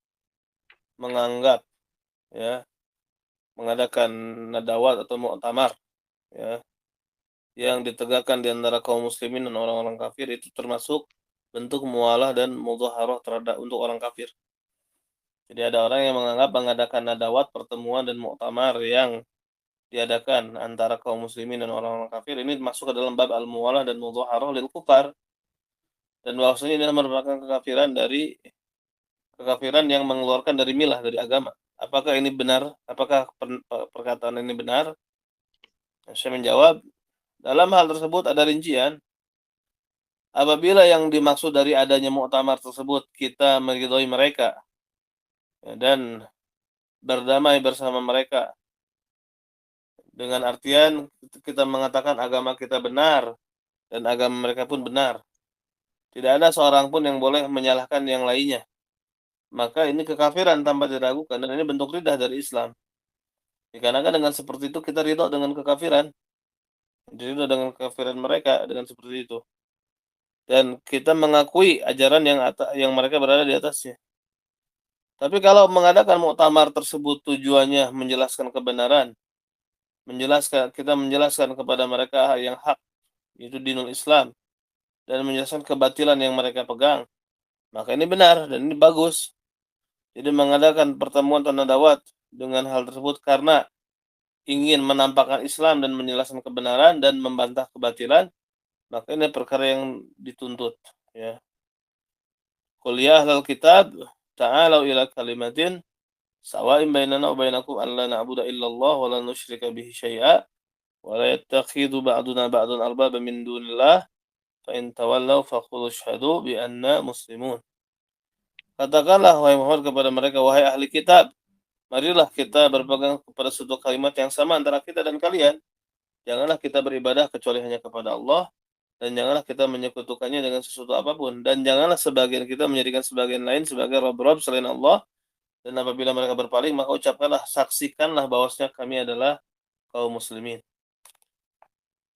menganggap, ya, mengadakan nadawat atau muktamar, ya, yang ditegakkan di antara kaum muslimin dan orang-orang kafir itu termasuk bentuk mualah dan mudhaharah terhadap untuk orang kafir. Jadi ada orang yang menganggap mengadakan nadawat, pertemuan dan muktamar yang diadakan antara kaum muslimin dan orang-orang kafir ini masuk ke dalam bab al-muwalah dan mudhaharah lil kufar, dan bahwasanya ini merupakan kekafiran yang mengeluarkan dari milah, dari agama. Apakah ini benar? Apakah perkataan ini benar? Saya menjawab, dalam hal tersebut ada rincian. Apabila yang dimaksud dari adanya muktamar tersebut kita meridhoi mereka dan berdamai bersama mereka, dengan artian kita mengatakan agama kita benar dan agama mereka pun benar, tidak ada seorang pun yang boleh menyalahkan yang lainnya, maka ini kekafiran tanpa diragukan, dan ini bentuk ridha dari Islam. Dikarenakan dengan seperti itu kita ridho dengan kekafiran, ridho dengan kekafiran mereka dengan seperti itu, dan kita mengakui ajaran yang mereka berada di atasnya. Tapi kalau mengadakan muktamar tersebut tujuannya menjelaskan kebenaran, kita menjelaskan kepada mereka yang hak, yaitu dinul Islam, dan menjelaskan kebatilan yang mereka pegang, maka ini benar dan ini bagus. Jadi mengadakan pertemuan tanda dawat dengan hal tersebut karena ingin menampakkan Islam dan menjelaskan kebenaran dan membantah kebatilan, maka ini perkara yang dituntut, ya. Qul ya ahlal kitab ta'alu ila kalimatin sawa'in bainana wa bainakum alla na'budu illallah wa la nusyrika bihi syai'a wa la yattakhidhu ba'duna ba'dan arbaba min dunillah fa in tawallaw faqulu asyhadu bi anna muslimun. Katakanlah wahai Muhammad kepada mereka, wahai ahli kitab, marilah kita berpegang kepada suatu kalimat yang sama antara kita dan kalian. Janganlah kita beribadah kecuali hanya kepada Allah, dan janganlah kita menyekutukannya dengan sesuatu apapun, dan janganlah sebagian kita menjadikan sebagian lain sebagai Rabb-Rabb selain Allah. Dan apabila mereka berpaling, maka ucapkanlah, saksikanlah bahwasanya kami adalah kaum muslimin.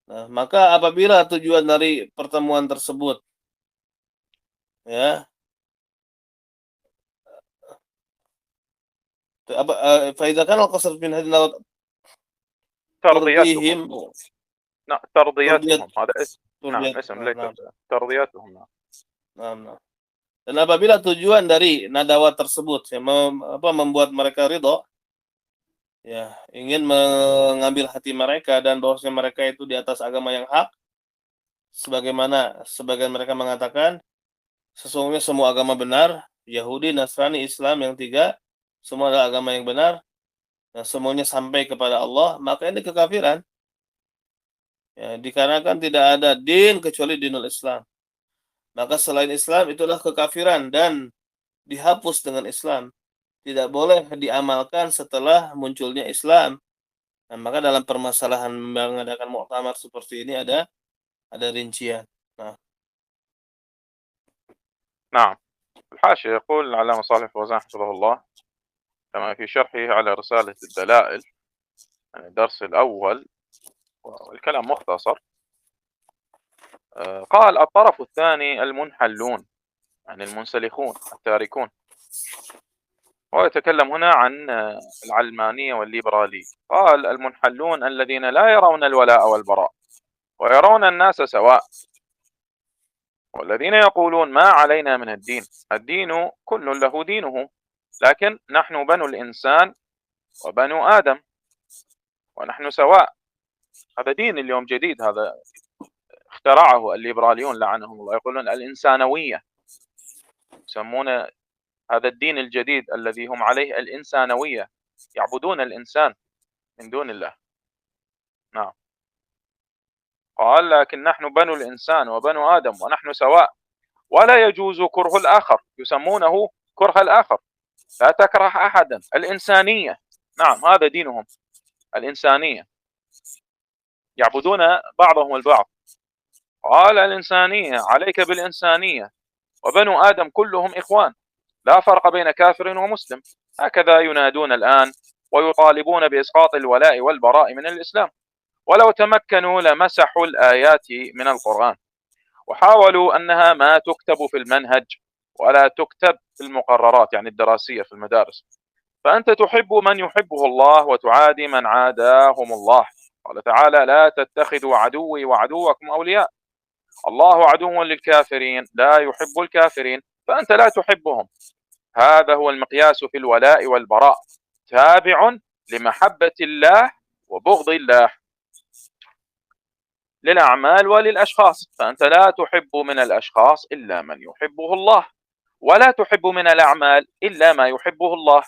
Nah, maka apabila tujuan dari pertemuan tersebut, ya, فإذا كان القصد من هذه ترضيتهم. ترضيهم نعم ترضيتهم، هذا اسم. نعم اسم ليس نعم. ترضيتهم. Nah. Dan apabila tujuan dari nadawat tersebut ya, membuat mereka ridho, ya, ingin mengambil hati mereka dan bahwasanya mereka itu di atas agama yang hak, sebagaimana sebagian mereka mengatakan sesungguhnya semua agama benar, Yahudi, Nasrani, Islam yang tiga, semua adalah agama yang benar, dan semuanya sampai kepada Allah, maka ini kekafiran. Ya, dikarenakan tidak ada din kecuali dinul Islam. Maka selain Islam itulah kekafiran dan dihapus dengan Islam. Tidak boleh diamalkan setelah munculnya Islam. Nah, maka dalam permasalahan mengadakan muktamar seperti ini ada rincian. نعم. الحاشية يقول العلامة صالح الفوزان حفظه الله كما في شرحه على رسالة الدلائل، يعني الدرس الأول، والكلام مختصر. قال الطرف الثاني المنحلون، يعني المنسلخون التاركون. هو يتكلم هنا عن العلمانية والليبرالية. قال المنحلون الذين لا يرون الولاء والبراء ويرون الناس سواء، والذين يقولون ما علينا من الدين كل له دينه، لكن نحن بنو الإنسان وبنو آدم ونحن سواء. هذا دين اليوم جديد، هذا اخترعه الليبراليون لعنهم الله، يقولون الإنسانوية، يسمون هذا الدين الجديد الذي هم عليه الإنسانوية، يعبدون الإنسان من دون الله. نعم. قال لكن نحن بنو الإنسان وبنو آدم ونحن سواء، ولا يجوز كره الآخر، يسمونه كره الآخر، لا تكره أحدا، الإنسانية. نعم هذا دينهم، الإنسانية، يعبدون بعضهم البعض. قال الإنسانية، عليك بالإنسانية، وبنو آدم كلهم إخوان، لا فرق بين كافر ومسلم. هكذا ينادون الآن ويطالبون بإسقاط الولاء والبراء من الإسلام، ولو تمكنوا لمسحوا الآيات من القرآن وحاولوا أنها ما تكتب في المنهج ولا تكتب في المقررات، يعني الدراسية في المدارس. فأنت تحب من يحبه الله وتعادي من عاداهم الله. قال تعالى لا تتخذوا عدوي وعدوكم أولياء، الله عدو للكافرين لا يحب الكافرين، فأنت لا تحبهم. هذا هو المقياس في الولاء والبراء، تابع لمحبة الله وبغض الله للأعمال وللأشخاص. فأنت لا تحب من الأشخاص إلا من يحبه الله، ولا تحب من الأعمال إلا ما يحبه الله.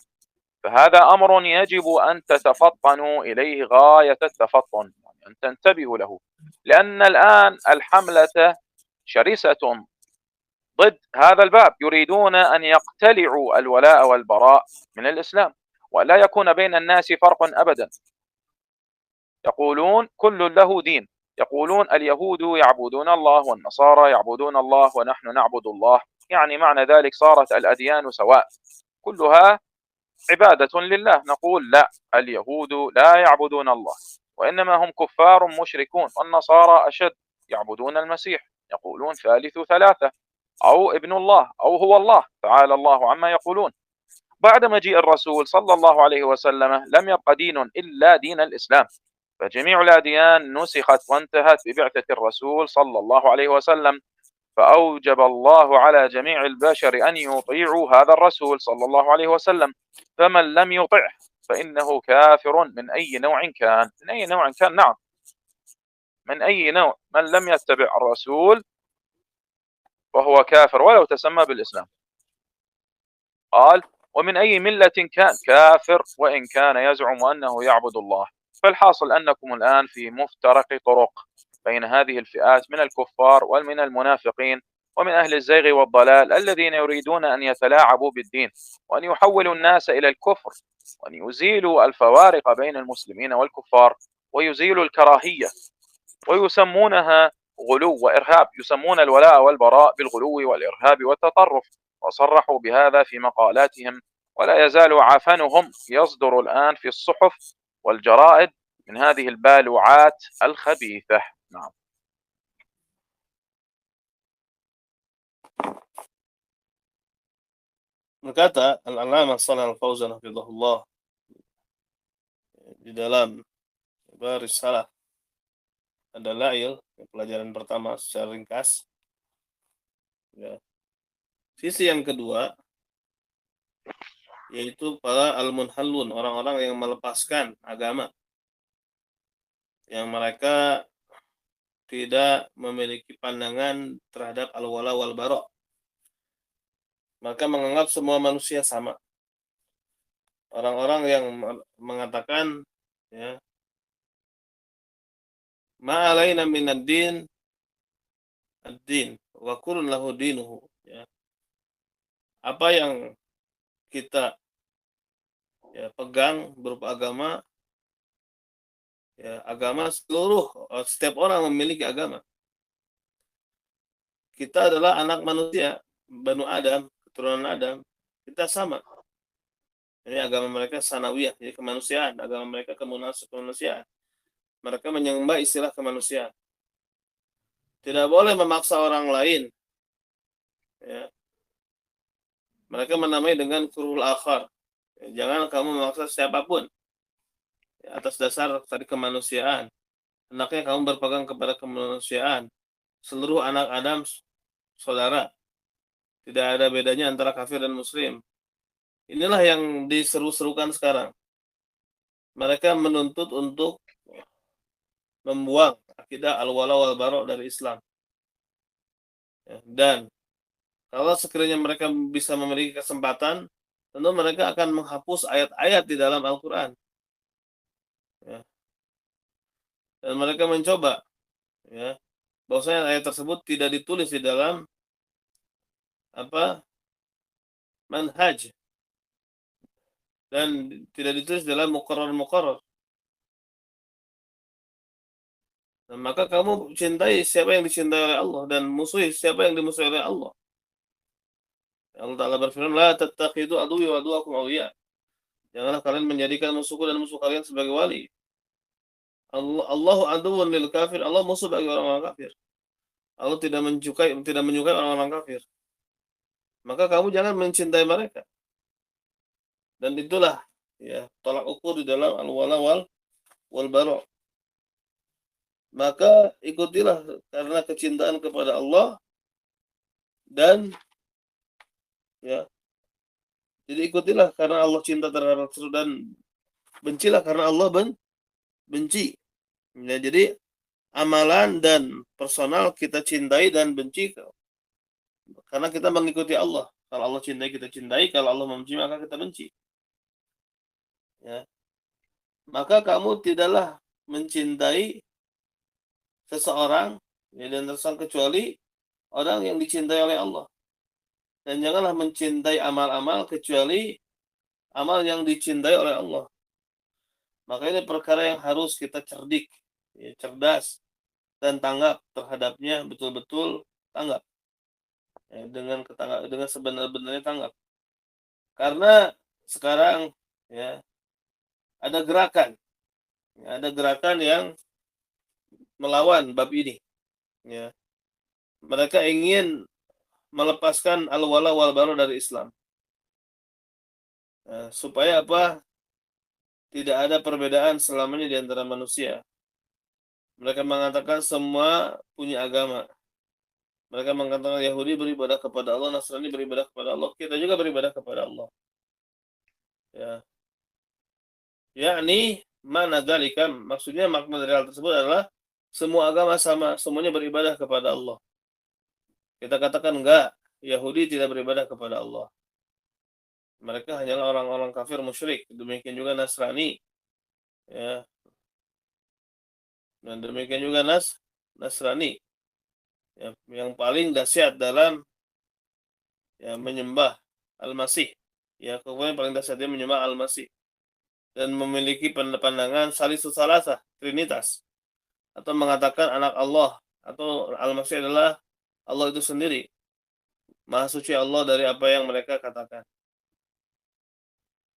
فهذا أمر يجب أن تتفطنوا إليه غاية التفطن، يعني أن تنتبهوا له، لأن الآن الحملة شرسة ضد هذا الباب، يريدون أن يقتلعوا الولاء والبراء من الإسلام، ولا يكون بين الناس فرق أبدا. يقولون كل له دين، يقولون اليهود يعبدون الله والنصارى يعبدون الله ونحن نعبد الله، يعني معنى ذلك صارت الأديان سواء، كلها عبادة لله. نقول لا، اليهود لا يعبدون الله، وإنما هم كفار مشركون، والنصارى أشد، يعبدون المسيح، يقولون ثالث ثلاثة، أو ابن الله، أو هو الله، تعالى الله عما يقولون. بعد مجيء الرسول صلى الله عليه وسلم لم يبق دين إلا دين الإسلام، فجميع الأديان نسخت وانتهت ببعثة الرسول صلى الله عليه وسلم، فأوجب الله على جميع البشر أن يطيعوا هذا الرسول صلى الله عليه وسلم، فمن لم يطعه فإنه كافر من أي نوع كان، من أي نوع كان، نعم، من أي نوع، من لم يتبع الرسول فهو كافر ولو تسمى بالإسلام. قال ومن أي ملة كان كافر وإن كان يزعم أنه يعبد الله. فالحاصل أنكم الآن في مفترق طرق بين هذه الفئات من الكفار ومن المنافقين ومن أهل الزيغ والضلال، الذين يريدون أن يتلاعبوا بالدين وأن يحولوا الناس إلى الكفر، وأن يزيلوا الفوارق بين المسلمين والكفار، ويزيلوا الكراهية، ويسمونها غلو وإرهاب، يسمون الولاء والبراء بالغلو والإرهاب والتطرف، وصرحوا بهذا في مقالاتهم، ولا يزال عفنهم يصدر الآن في الصحف والجرائد من هذه البالوعات الخبيثة. نعم. Berkata Al-Allamah Shalih Al-Fauzan hafizahullah di dalam Risalah Ad-Dalail, pelajaran pertama secara ringkas. Ya. Sisi yang kedua yaitu para al-munhallun, orang-orang yang melepaskan agama, yang mereka tidak memiliki pandangan terhadap al-wala wal bara. Maka menganggap semua manusia sama. Orang-orang yang mengatakan ya, ma alaina minad din ad-din wa kullun lahu dinuhu, ya. Apa yang kita ya pegang berupa agama, ya, agama setiap orang memiliki agama. Kita adalah anak manusia, Banu Adam, keturunan Adam, kita sama. Ini agama mereka sanawiyah, jadi kemanusiaan, agama mereka kemanusiaan. Mereka menyembah istilah kemanusiaan. Tidak boleh memaksa orang lain. Ya. Mereka menamai dengan kurul akhar. Ya, jangan kamu memaksa siapapun. Ya, atas dasar tadi kemanusiaan. Hendaknya kamu berpegang kepada kemanusiaan. Seluruh anak Adam saudara. Tidak ada bedanya antara kafir dan muslim. Inilah yang diseru-serukan sekarang. Mereka menuntut untuk membuang akidah al-wala wal bara dari Islam. Ya, dan kalau sekiranya mereka bisa memiliki kesempatan, tentu mereka akan menghapus ayat-ayat di dalam Al-Quran. Ya. Dan mereka mencoba, ya, bahwasanya ayat tersebut tidak ditulis di dalam manhaj, dan tidak ditulis dalam muqarrar. Nah, maka kamu cintai siapa yang dicintai oleh Allah dan musuhi siapa yang dimusuhi oleh Allah. Allah Ta'ala berfirman, la tattakhidu aduwwi wa aduwwakum awliya. Janganlah kalian menjadikan musuhku dan musuh kalian sebagai wali. Allahu aduwwun lil kafir. Allah musuh bagi orang-orang kafir. Allah tidak menyukai orang-orang kafir. Maka kamu jangan mencintai mereka. Dan itulah ya tolak ukur di dalam al-wala wal bara. Maka ikutilah karena kecintaan kepada Allah, dan ya, jadi ikutilah karena Allah cinta terhadap Rasul, dan bencilah karena Allah benci. Ya, jadi amalan dan personal kita cintai dan benci karena kita mengikuti Allah. Kalau Allah cintai kita cintai, kalau Allah membenci maka kita benci. Ya. Maka kamu tidaklah mencintai seseorang dan tersangka kecuali orang yang dicintai oleh Allah. Dan janganlah mencintai amal-amal kecuali amal yang dicintai oleh Allah. Maka ini perkara yang harus kita cerdik, ya, cerdas, dan tanggap terhadapnya, betul-betul tanggap. Ya, dengan sebenar-benarnya tanggap. Karena sekarang ya ada gerakan yang melawan bab ini. Ya. Mereka ingin melepaskan al-wala wal bara dari Islam. Supaya apa? Tidak ada perbedaan selamanya di antara manusia. Mereka mengatakan semua punya agama. Mereka mengatakan Yahudi beribadah kepada Allah, Nasrani beribadah kepada Allah, kita juga beribadah kepada Allah. Ya. Yakni mana dzalika, maksudnya makna dari hal tersebut adalah semua agama sama, semuanya beribadah kepada Allah. Kita katakan enggak, Yahudi tidak beribadah kepada Allah. Mereka hanyalah orang-orang kafir musyrik. Demikian juga Nasrani. Ya. Dan demikian juga Nasrani. Ya, yang paling dahsyat dalam ya menyembah Al-Masih. Ya, kemudian paling dahsyat dia menyembah Al-Masih dan memiliki pandangan salisus salasah, trinitas, atau mengatakan anak Allah atau Al-Masih adalah Allah itu sendiri. Maha suci Allah dari apa yang mereka katakan.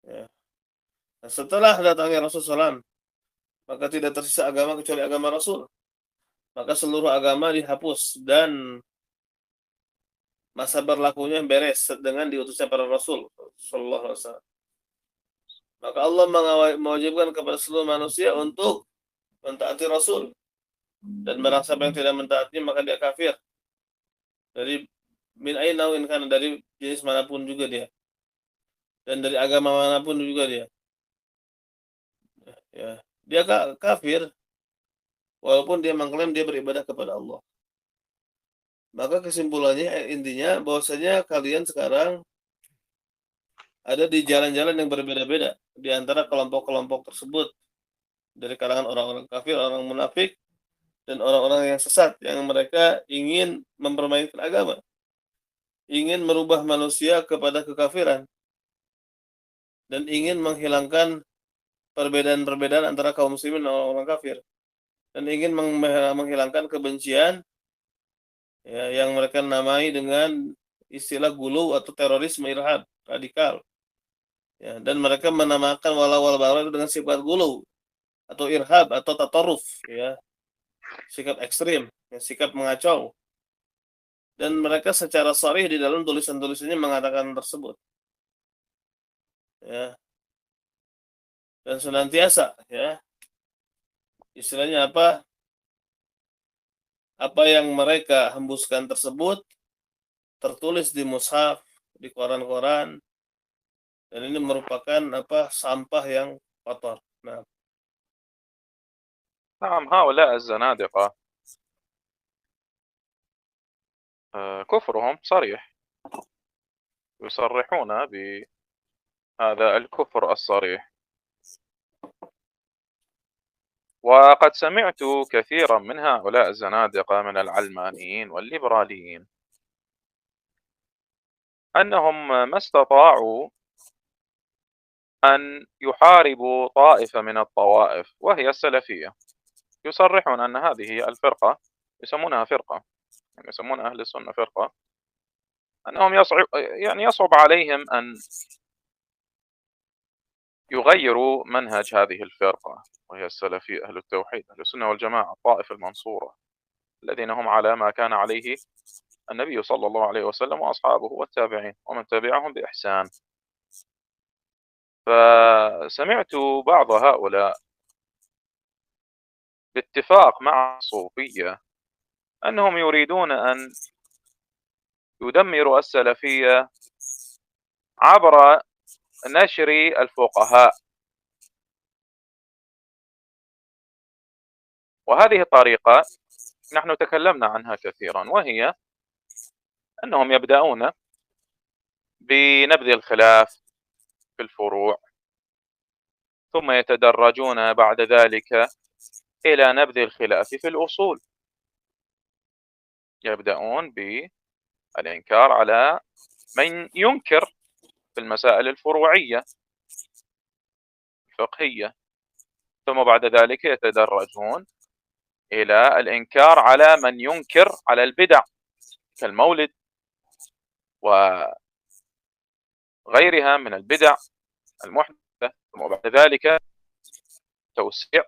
Ya. Nah, setelah datangnya Rasulullah SAW, maka tidak tersisa agama kecuali agama Rasul. Maka seluruh agama dihapus dan masa berlakunya beres dengan diutusnya para Rasul Sallallahu Alaihi Wasallam. Maka Allah mewajibkan kepada seluruh manusia untuk mentaati Rasul, dan barang siapa yang tidak mentaatinya maka dia kafir. Dari min ainawin, karena dari jenis manapun juga dia, dan dari agama manapun juga dia. Ya, dia kafir walaupun dia mengklaim dia beribadah kepada Allah. Maka kesimpulannya intinya bahwasanya kalian sekarang ada di jalan-jalan yang berbeda-beda di antara kelompok-kelompok tersebut, dari kalangan orang-orang kafir, orang munafik, dan orang-orang yang sesat yang mereka ingin mempermainkan agama, ingin merubah manusia kepada kekafiran, dan ingin menghilangkan perbedaan-perbedaan antara kaum muslimin dan orang-orang kafir, dan ingin menghilangkan kebencian ya, yang mereka namai dengan istilah gulu atau terorisme irhad radikal. Ya, dan mereka menamakan wala-wal bara dengan sifat gulu atau irhab atau tataruf, ya, sikap ekstrim, ya, sikap mengacau. Dan mereka secara sharih di dalam tulisan-tulisannya mengatakan tersebut. Ya. Dan senantiasa, ya, istilahnya apa? Apa yang mereka hembuskan tersebut tertulis di mushaf, di koran-koran, dan ini merupakan apa? Sampah yang kotor. Nah, نعم، هؤلاء الزنادقة كفرهم صريح، يصرحون بهذا الكفر الصريح. وقد سمعت كثيرا من هؤلاء الزنادقة من العلمانيين والليبراليين أنهم ما استطاعوا أن يحاربوا طائفة من الطوائف وهي السلفية. يصرحون أن هذه الفرقة يسمونها فرقة، يعني يسمون أهل السنة فرقة، أنهم يصعب عليهم أن يغيروا منهج هذه الفرقة وهي السلفية، أهل التوحيد، أهل السنة والجماعة، الطائفة المنصورة، الذين هم على ما كان عليه النبي صلى الله عليه وسلم وأصحابه والتابعين ومن تبعهم بإحسان. فسمعت بعض هؤلاء باتفاق مع الصوفية أنهم يريدون أن يدمروا السلفية عبر نشر الفقهاء وهذه الطريقة نحن تكلمنا عنها كثيرا، وهي أنهم يبدأون بنبذ الخلاف في الفروع، ثم يتدرجون بعد ذلك إلى نبذ الخلاف في الأصول. يبدأون بالإنكار على من ينكر في المسائل الفروعية الفقهية، ثم بعد ذلك يتدرجون إلى الإنكار على من ينكر على البدع كالمولد وغيرها من البدع المحدثة، ثم بعد ذلك توسيع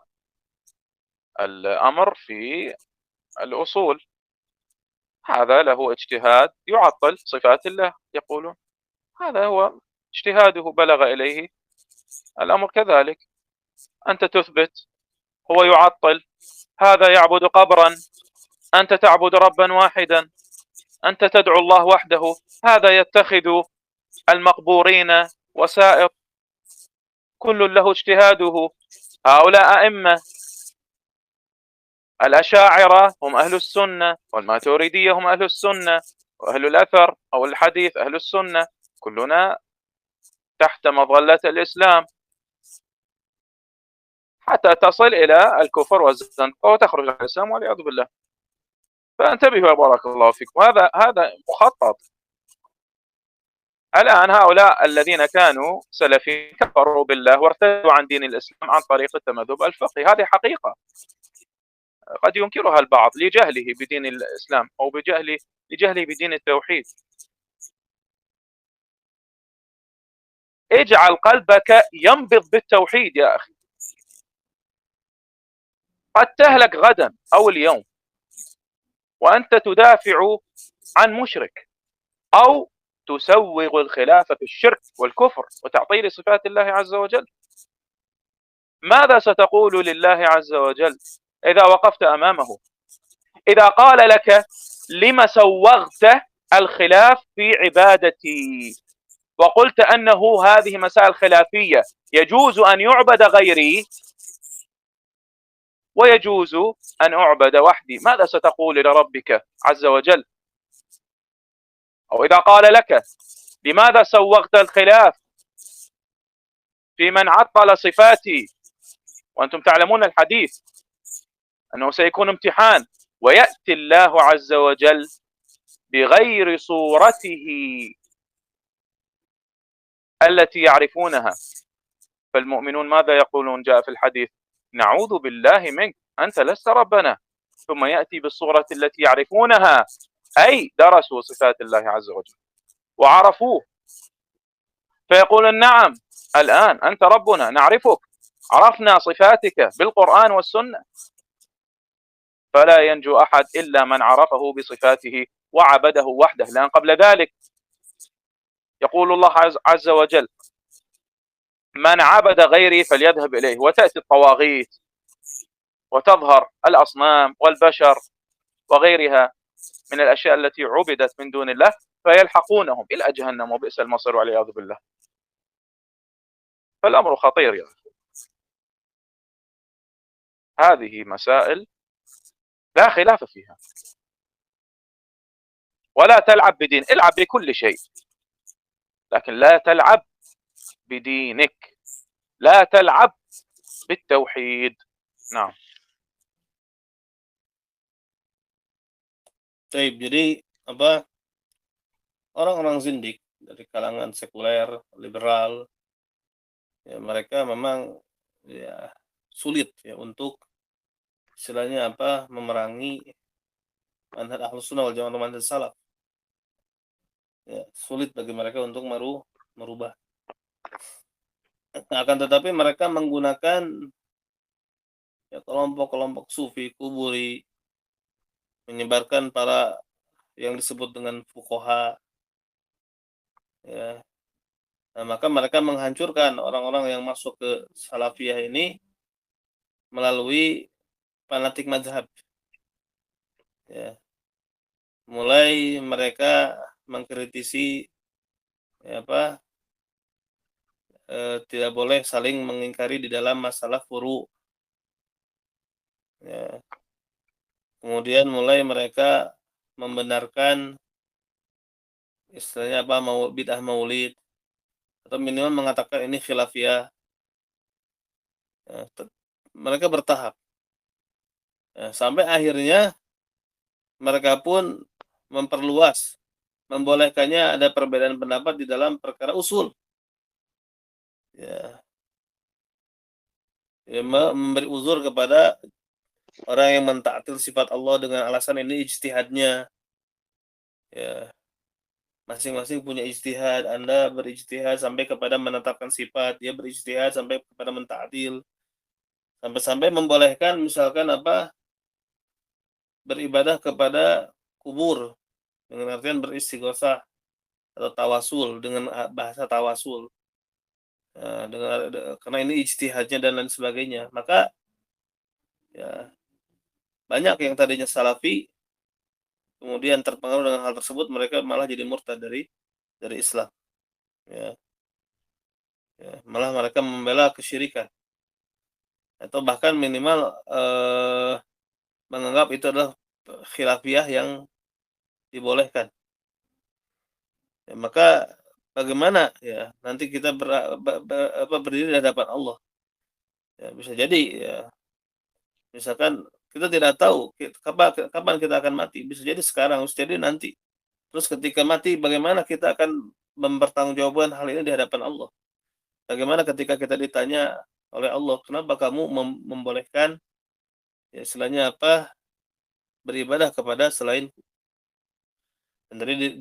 الأمر في الأصول. هذا له اجتهاد يعطل صفات الله، يقولون هذا هو اجتهاده بلغ إليه الأمر كذلك. أنت تثبت، هو يعطل. هذا يعبد قبرا، أنت تعبد ربا واحدا. أنت تدعو الله وحده، هذا يتخذ المقبورين وسائط. كل له اجتهاده. هؤلاء أئمة. الأشاعرة هم أهل السنة، والماتريدية هم أهل السنة، وأهل الأثر أو الحديث أهل السنة. كلنا تحت مظلة الإسلام، حتى تصل إلى الكفر والزندقة وتخرج عن الإسلام والعياذ بالله. فانتبهوا بارك الله فيكم، هذا مخطط. الآن هؤلاء الذين كانوا سلفيين كفروا بالله وارتدوا عن دين الإسلام عن طريق التمذهب الفقهي، هذه حقيقة قد ينكرها البعض لجهله بدين الإسلام أو لجهله بدين التوحيد. اجعل قلبك ينبض بالتوحيد يا أخي. قد تهلك غدا أو اليوم وأنت تدافع عن مشرك، أو تسوغ الخلاف في الشرك والكفر وتعطيل صفات الله عز وجل. ماذا ستقول لله عز وجل إذا وقفت أمامه؟ إذا قال لك لم سوغت الخلاف في عبادتي وقلت أنه هذه مسائل خلافية، يجوز أن يعبد غيري ويجوز أن أعبد وحدي، ماذا ستقول لربك عز وجل؟ أو إذا قال لك لماذا سوغت الخلاف في من عطل صفاتي، وأنتم تعلمون الحديث أنه سيكون امتحان، ويأتي الله عز وجل بغير صورته التي يعرفونها. فالمؤمنون ماذا يقولون؟ جاء في الحديث نعوذ بالله منك، أنت لست ربنا. ثم يأتي بالصورة التي يعرفونها، أي درسوا صفات الله عز وجل وعرفوه، فيقول نعم الآن أنت ربنا، نعرفك، عرفنا صفاتك بالقرآن والسنة. فلا ينجو أحد إلا من عرفه بصفاته وعبده وحده، لأن قبل ذلك يقول الله عز وجل من عبد غيري فليذهب إليه، وتأتي الطواغيت وتظهر الأصنام والبشر وغيرها من الأشياء التي عبدت من دون الله، فيلحقونهم إلى جهنم وبئس المصير والعياذ بالله. فالأمر خطير يا أخي. هذه مسائل لا خلاف فيها. ولا تلعب بدين، العب بكل شيء، لكن لا تلعب بدينك، لا تلعب بالتوحيد. نعم. Baik, jadi orang-orang zindik dari kalangan sekuler, liberal, ya mereka memang ya sulit ya untuk istilahnya memerangi manhaj Ahlus Sunnah wal Jamaah, manhaj salaf. Ya, sulit bagi mereka untuk merubah. Akan tetapi mereka menggunakan ya kelompok-kelompok sufi kuburi, menyebarkan para yang disebut dengan fuqaha, ya. Nah, maka mereka menghancurkan orang-orang yang masuk ke salafiyah ini melalui fanatik mazhab. Ya. Mulai mereka mengkritisi tidak boleh saling mengingkari di dalam masalah furu. Ya. Kemudian mulai mereka membenarkan istilahnya bid'ah maulid, atau minimal mengatakan ini khilafiyah. Mereka bertahap. Sampai akhirnya mereka pun memperluas, membolehkannya ada perbedaan pendapat di dalam perkara usul. Ya, memberi uzur kepada orang yang mentaktil sifat Allah dengan alasan ini ijtihadnya. Ya, masing-masing punya ijtihad. Anda berijtihad sampai kepada menetapkan sifat, dia berijtihad sampai kepada mentaktil. Sampai-sampai membolehkan misalkan beribadah kepada kubur dengan artian beristighosah atau tawasul dengan bahasa tawasul. Karena ini ijtihadnya dan lain sebagainya. Maka ya banyak yang tadinya salafi kemudian terpengaruh dengan hal tersebut, mereka malah jadi murtad dari Islam. Ya, malah mereka membela kesyirikan atau bahkan minimal menganggap itu adalah khilafiyah yang dibolehkan. Ya, maka bagaimana ya nanti kita berdiri di hadapan Allah? Ya, bisa jadi ya misalkan kita tidak tahu kapan kita akan mati. Bisa jadi sekarang, bisa jadi nanti. Terus ketika mati, bagaimana kita akan mempertanggungjawabkan hal ini di hadapan Allah? Bagaimana ketika kita ditanya oleh Allah, kenapa kamu membolehkan ya istilahnya beribadah kepada selain. Dan tadi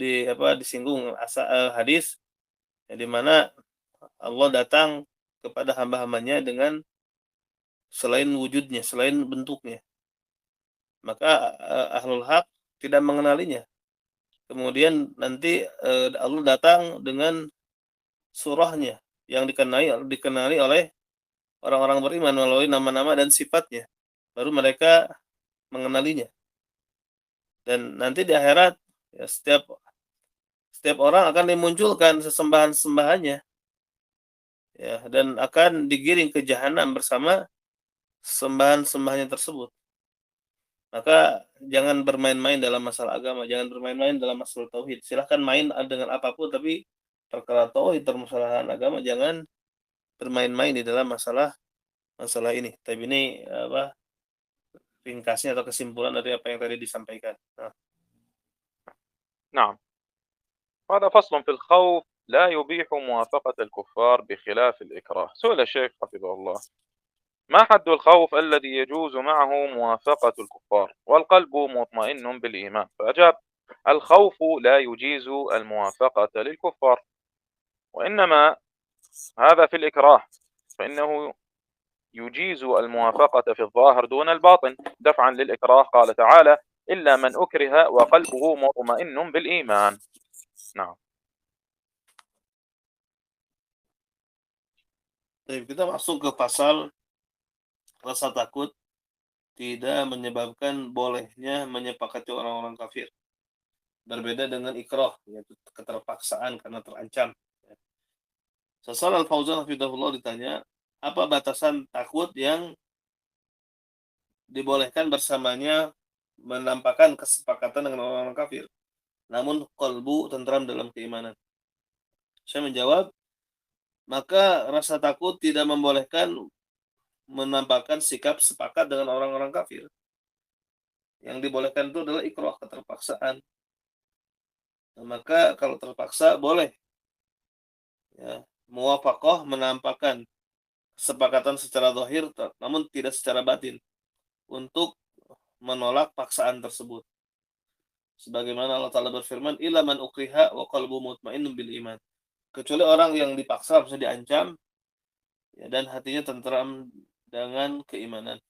disinggung hadis ya, di mana Allah datang kepada hamba-hambanya dengan selain wujudnya, selain bentuknya. Maka ahlul haq tidak mengenalinya. Kemudian nanti Allah datang dengan surahnya yang dikenali oleh orang-orang beriman melalui nama-nama dan sifatnya. Baru mereka mengenalinya. Dan nanti di akhirat ya, setiap orang akan dimunculkan sesembahan-sembahannya. Ya, dan akan digiring ke jahanam bersama sembahan-sembahannya tersebut. Maka jangan bermain-main dalam masalah agama, jangan bermain-main dalam masalah tauhid. Silahkan main dengan apapun, tapi perkara tauhid, permasalahan agama jangan bermain-main di dalam masalah ini. Tapi ini ringkasnya atau kesimpulan dari apa yang tadi disampaikan. نعم. هذا فصل في الخوف لا يبيح موافقة الكفار بخلاف الإكراه. سئل الشيخ حفظه الله: ما حد الخوف الذي يجوز معه موافقة الكفار والقلب مطمئن بالإيمان؟ فأجاب: الخوف لا يجيز الموافقة للكفار، وإنما هذا في الإكراه، فإنه يجيز الموافقة في الظاهر دون الباطن دفعا للإكراه. قال تعالى: إلا من أكره وقلبه مطمئن بالإيمان. نعم. Kita masuk ke pasal rasa takut tidak menyebabkan bolehnya menyepakati orang-orang kafir. Berbeda dengan ikrah, yaitu keterpaksaan karena terancam. Sasal Al-Fauzan hafizahullah ditanya, apa batasan takut yang dibolehkan bersamanya menampakkan kesepakatan dengan orang-orang kafir, namun qalbu tentram dalam keimanan? Saya menjawab, maka rasa takut tidak membolehkan menampakkan sikap sepakat dengan orang-orang kafir. Yang dibolehkan itu adalah ikrah, keterpaksaan. Nah, maka kalau terpaksa boleh ya, muwafaqah menampakkan kesepakatan secara zahir namun tidak secara batin untuk menolak paksaan tersebut. Sebagaimana Allah Ta'ala berfirman, illa man ukriha wa qalbu mutmainnun bil iman. Kecuali orang yang dipaksa, bisa diancam ya, dan hatinya tentram dengan keimanan.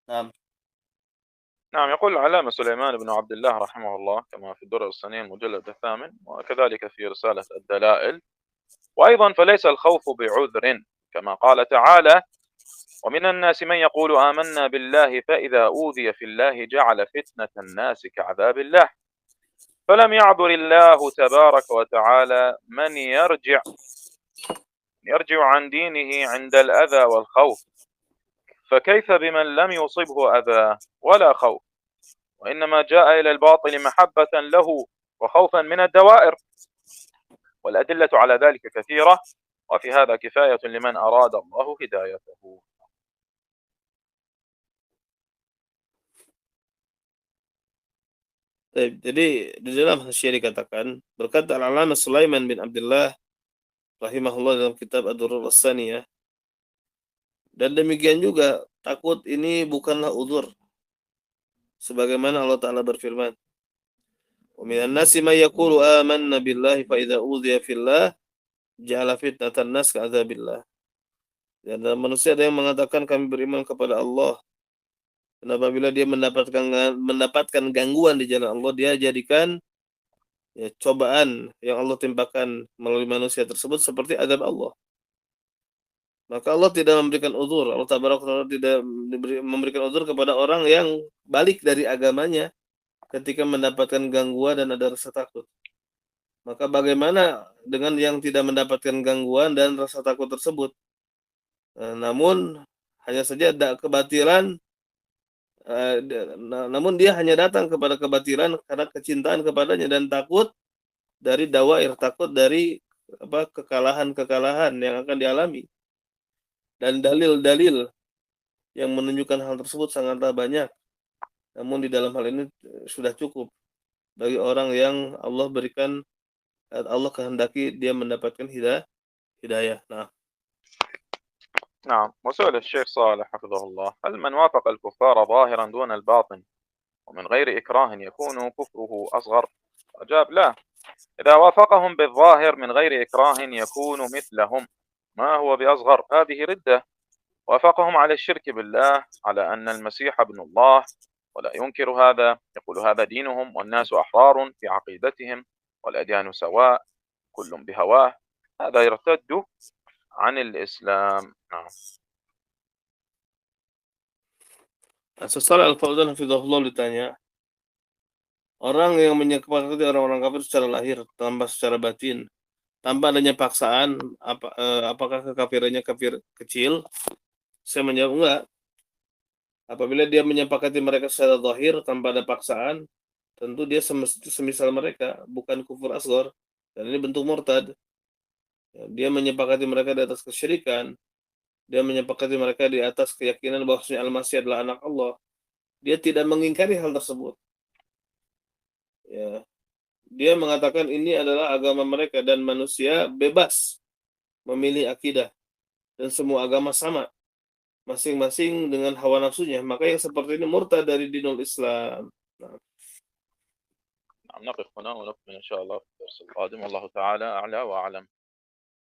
نعم. يقول العلامة سليمان بن عبد الله رحمه الله كما في الدرر الصنين المجلد 8 وكذلك في رسالة الدلائل: وأيضا فليس الخوف بعذر، كما قال تعالى: ومن الناس من يقول آمنا بالله فإذا أوذي في الله جعل فتنة الناس كعذاب الله، فلم يعذر الله تبارك وتعالى من يرجع عن دينه عند الأذى والخوف، فكيف بمن لم يصبه أذى ولا خوف؟ وإنما جاء إلى الباطل محبة له وخوفا من الدوائر، والأدلة على ذلك كثيرة، وفي هذا كفاية لمن أراد الله هدايته. Jadi di dalam hasyiah dikatakan, berkata Al-Allamah Sulaiman bin Abdullah rahimahullah dalam kitab Ad-Durrul As-Saniyah, dan demikian juga takut ini bukanlah uzur, sebagaimana Allah Ta'ala berfirman, wa minan nasi may yaqulu amanna billahi fa idza udhiya fillah ja'ala fitnatan nas ka'adzabillah. Dan dalam manusia ada yang mengatakan kami beriman kepada Allah, dan apabila dia mendapatkan gangguan di jalan Allah, dia jadikan cobaan yang Allah timpakan melalui manusia tersebut seperti azab Allah. Maka Allah tidak memberikan uzur. Allah Taala tidak memberikan uzur kepada orang yang balik dari agamanya ketika mendapatkan gangguan dan ada rasa takut. Maka bagaimana dengan yang tidak mendapatkan gangguan dan rasa takut tersebut? Namun hanya saja kebatilan, namun dia hanya datang kepada kebatilan karena kecintaan kepadanya dan takut dari dawair, takut dari kekalahan-kekalahan yang akan dialami. Dan dalil-dalil yang menunjukkan hal tersebut sangatlah banyak. Namun di dalam hal ini sudah cukup bagi orang yang Allah berikan, Allah kehendaki dia mendapatkan hidayah. نعم. وسئل الشيخ صالح حفظه الله: هل من وافق الكفار ظاهرا دون الباطن ومن غير إكراه يكون كفره أصغر؟ أجاب: لا. إذا وافقهم بالظاهر من غير إكراه يكون مثلهم، ما هو بأصغر، هذه ردة. وافقهم على الشرك بالله، على أن المسيح ابن الله، ولا ينكر هذا، يقول هذا دينهم والناس أحرار في عقيدتهم والأديان سواء كل بهواه، هذا يرتد عن الإسلام. نعم. Setelah Al-Fauzan hafizahullah ditanya, orang yang menyepakati orang-orang kafir secara lahir tanpa secara batin, tanpa adanya paksaan, apakah kekafirannya kafir kecil? Saya menjawab enggak. Apabila dia menyepakati mereka secara zahir tanpa ada paksaan, tentu dia semisal mereka, bukan kufur asghar, dan ini bentuk murtad. Dia menyepakati mereka di atas kesyirikan, dia menyepakati mereka di atas keyakinan bahwasanya Al-Masih adalah anak Allah. Dia tidak mengingkari hal tersebut. Ya. Dia mengatakan ini adalah agama mereka dan manusia bebas memilih akidah dan semua agama sama, masing-masing dengan hawa nafsunya. Maka yang seperti ini murtad dari dinul Islam. نعم. نقف هنا ونكمل إن شاء الله في الدرس القادم، والله تعالى أعلى وأعلم.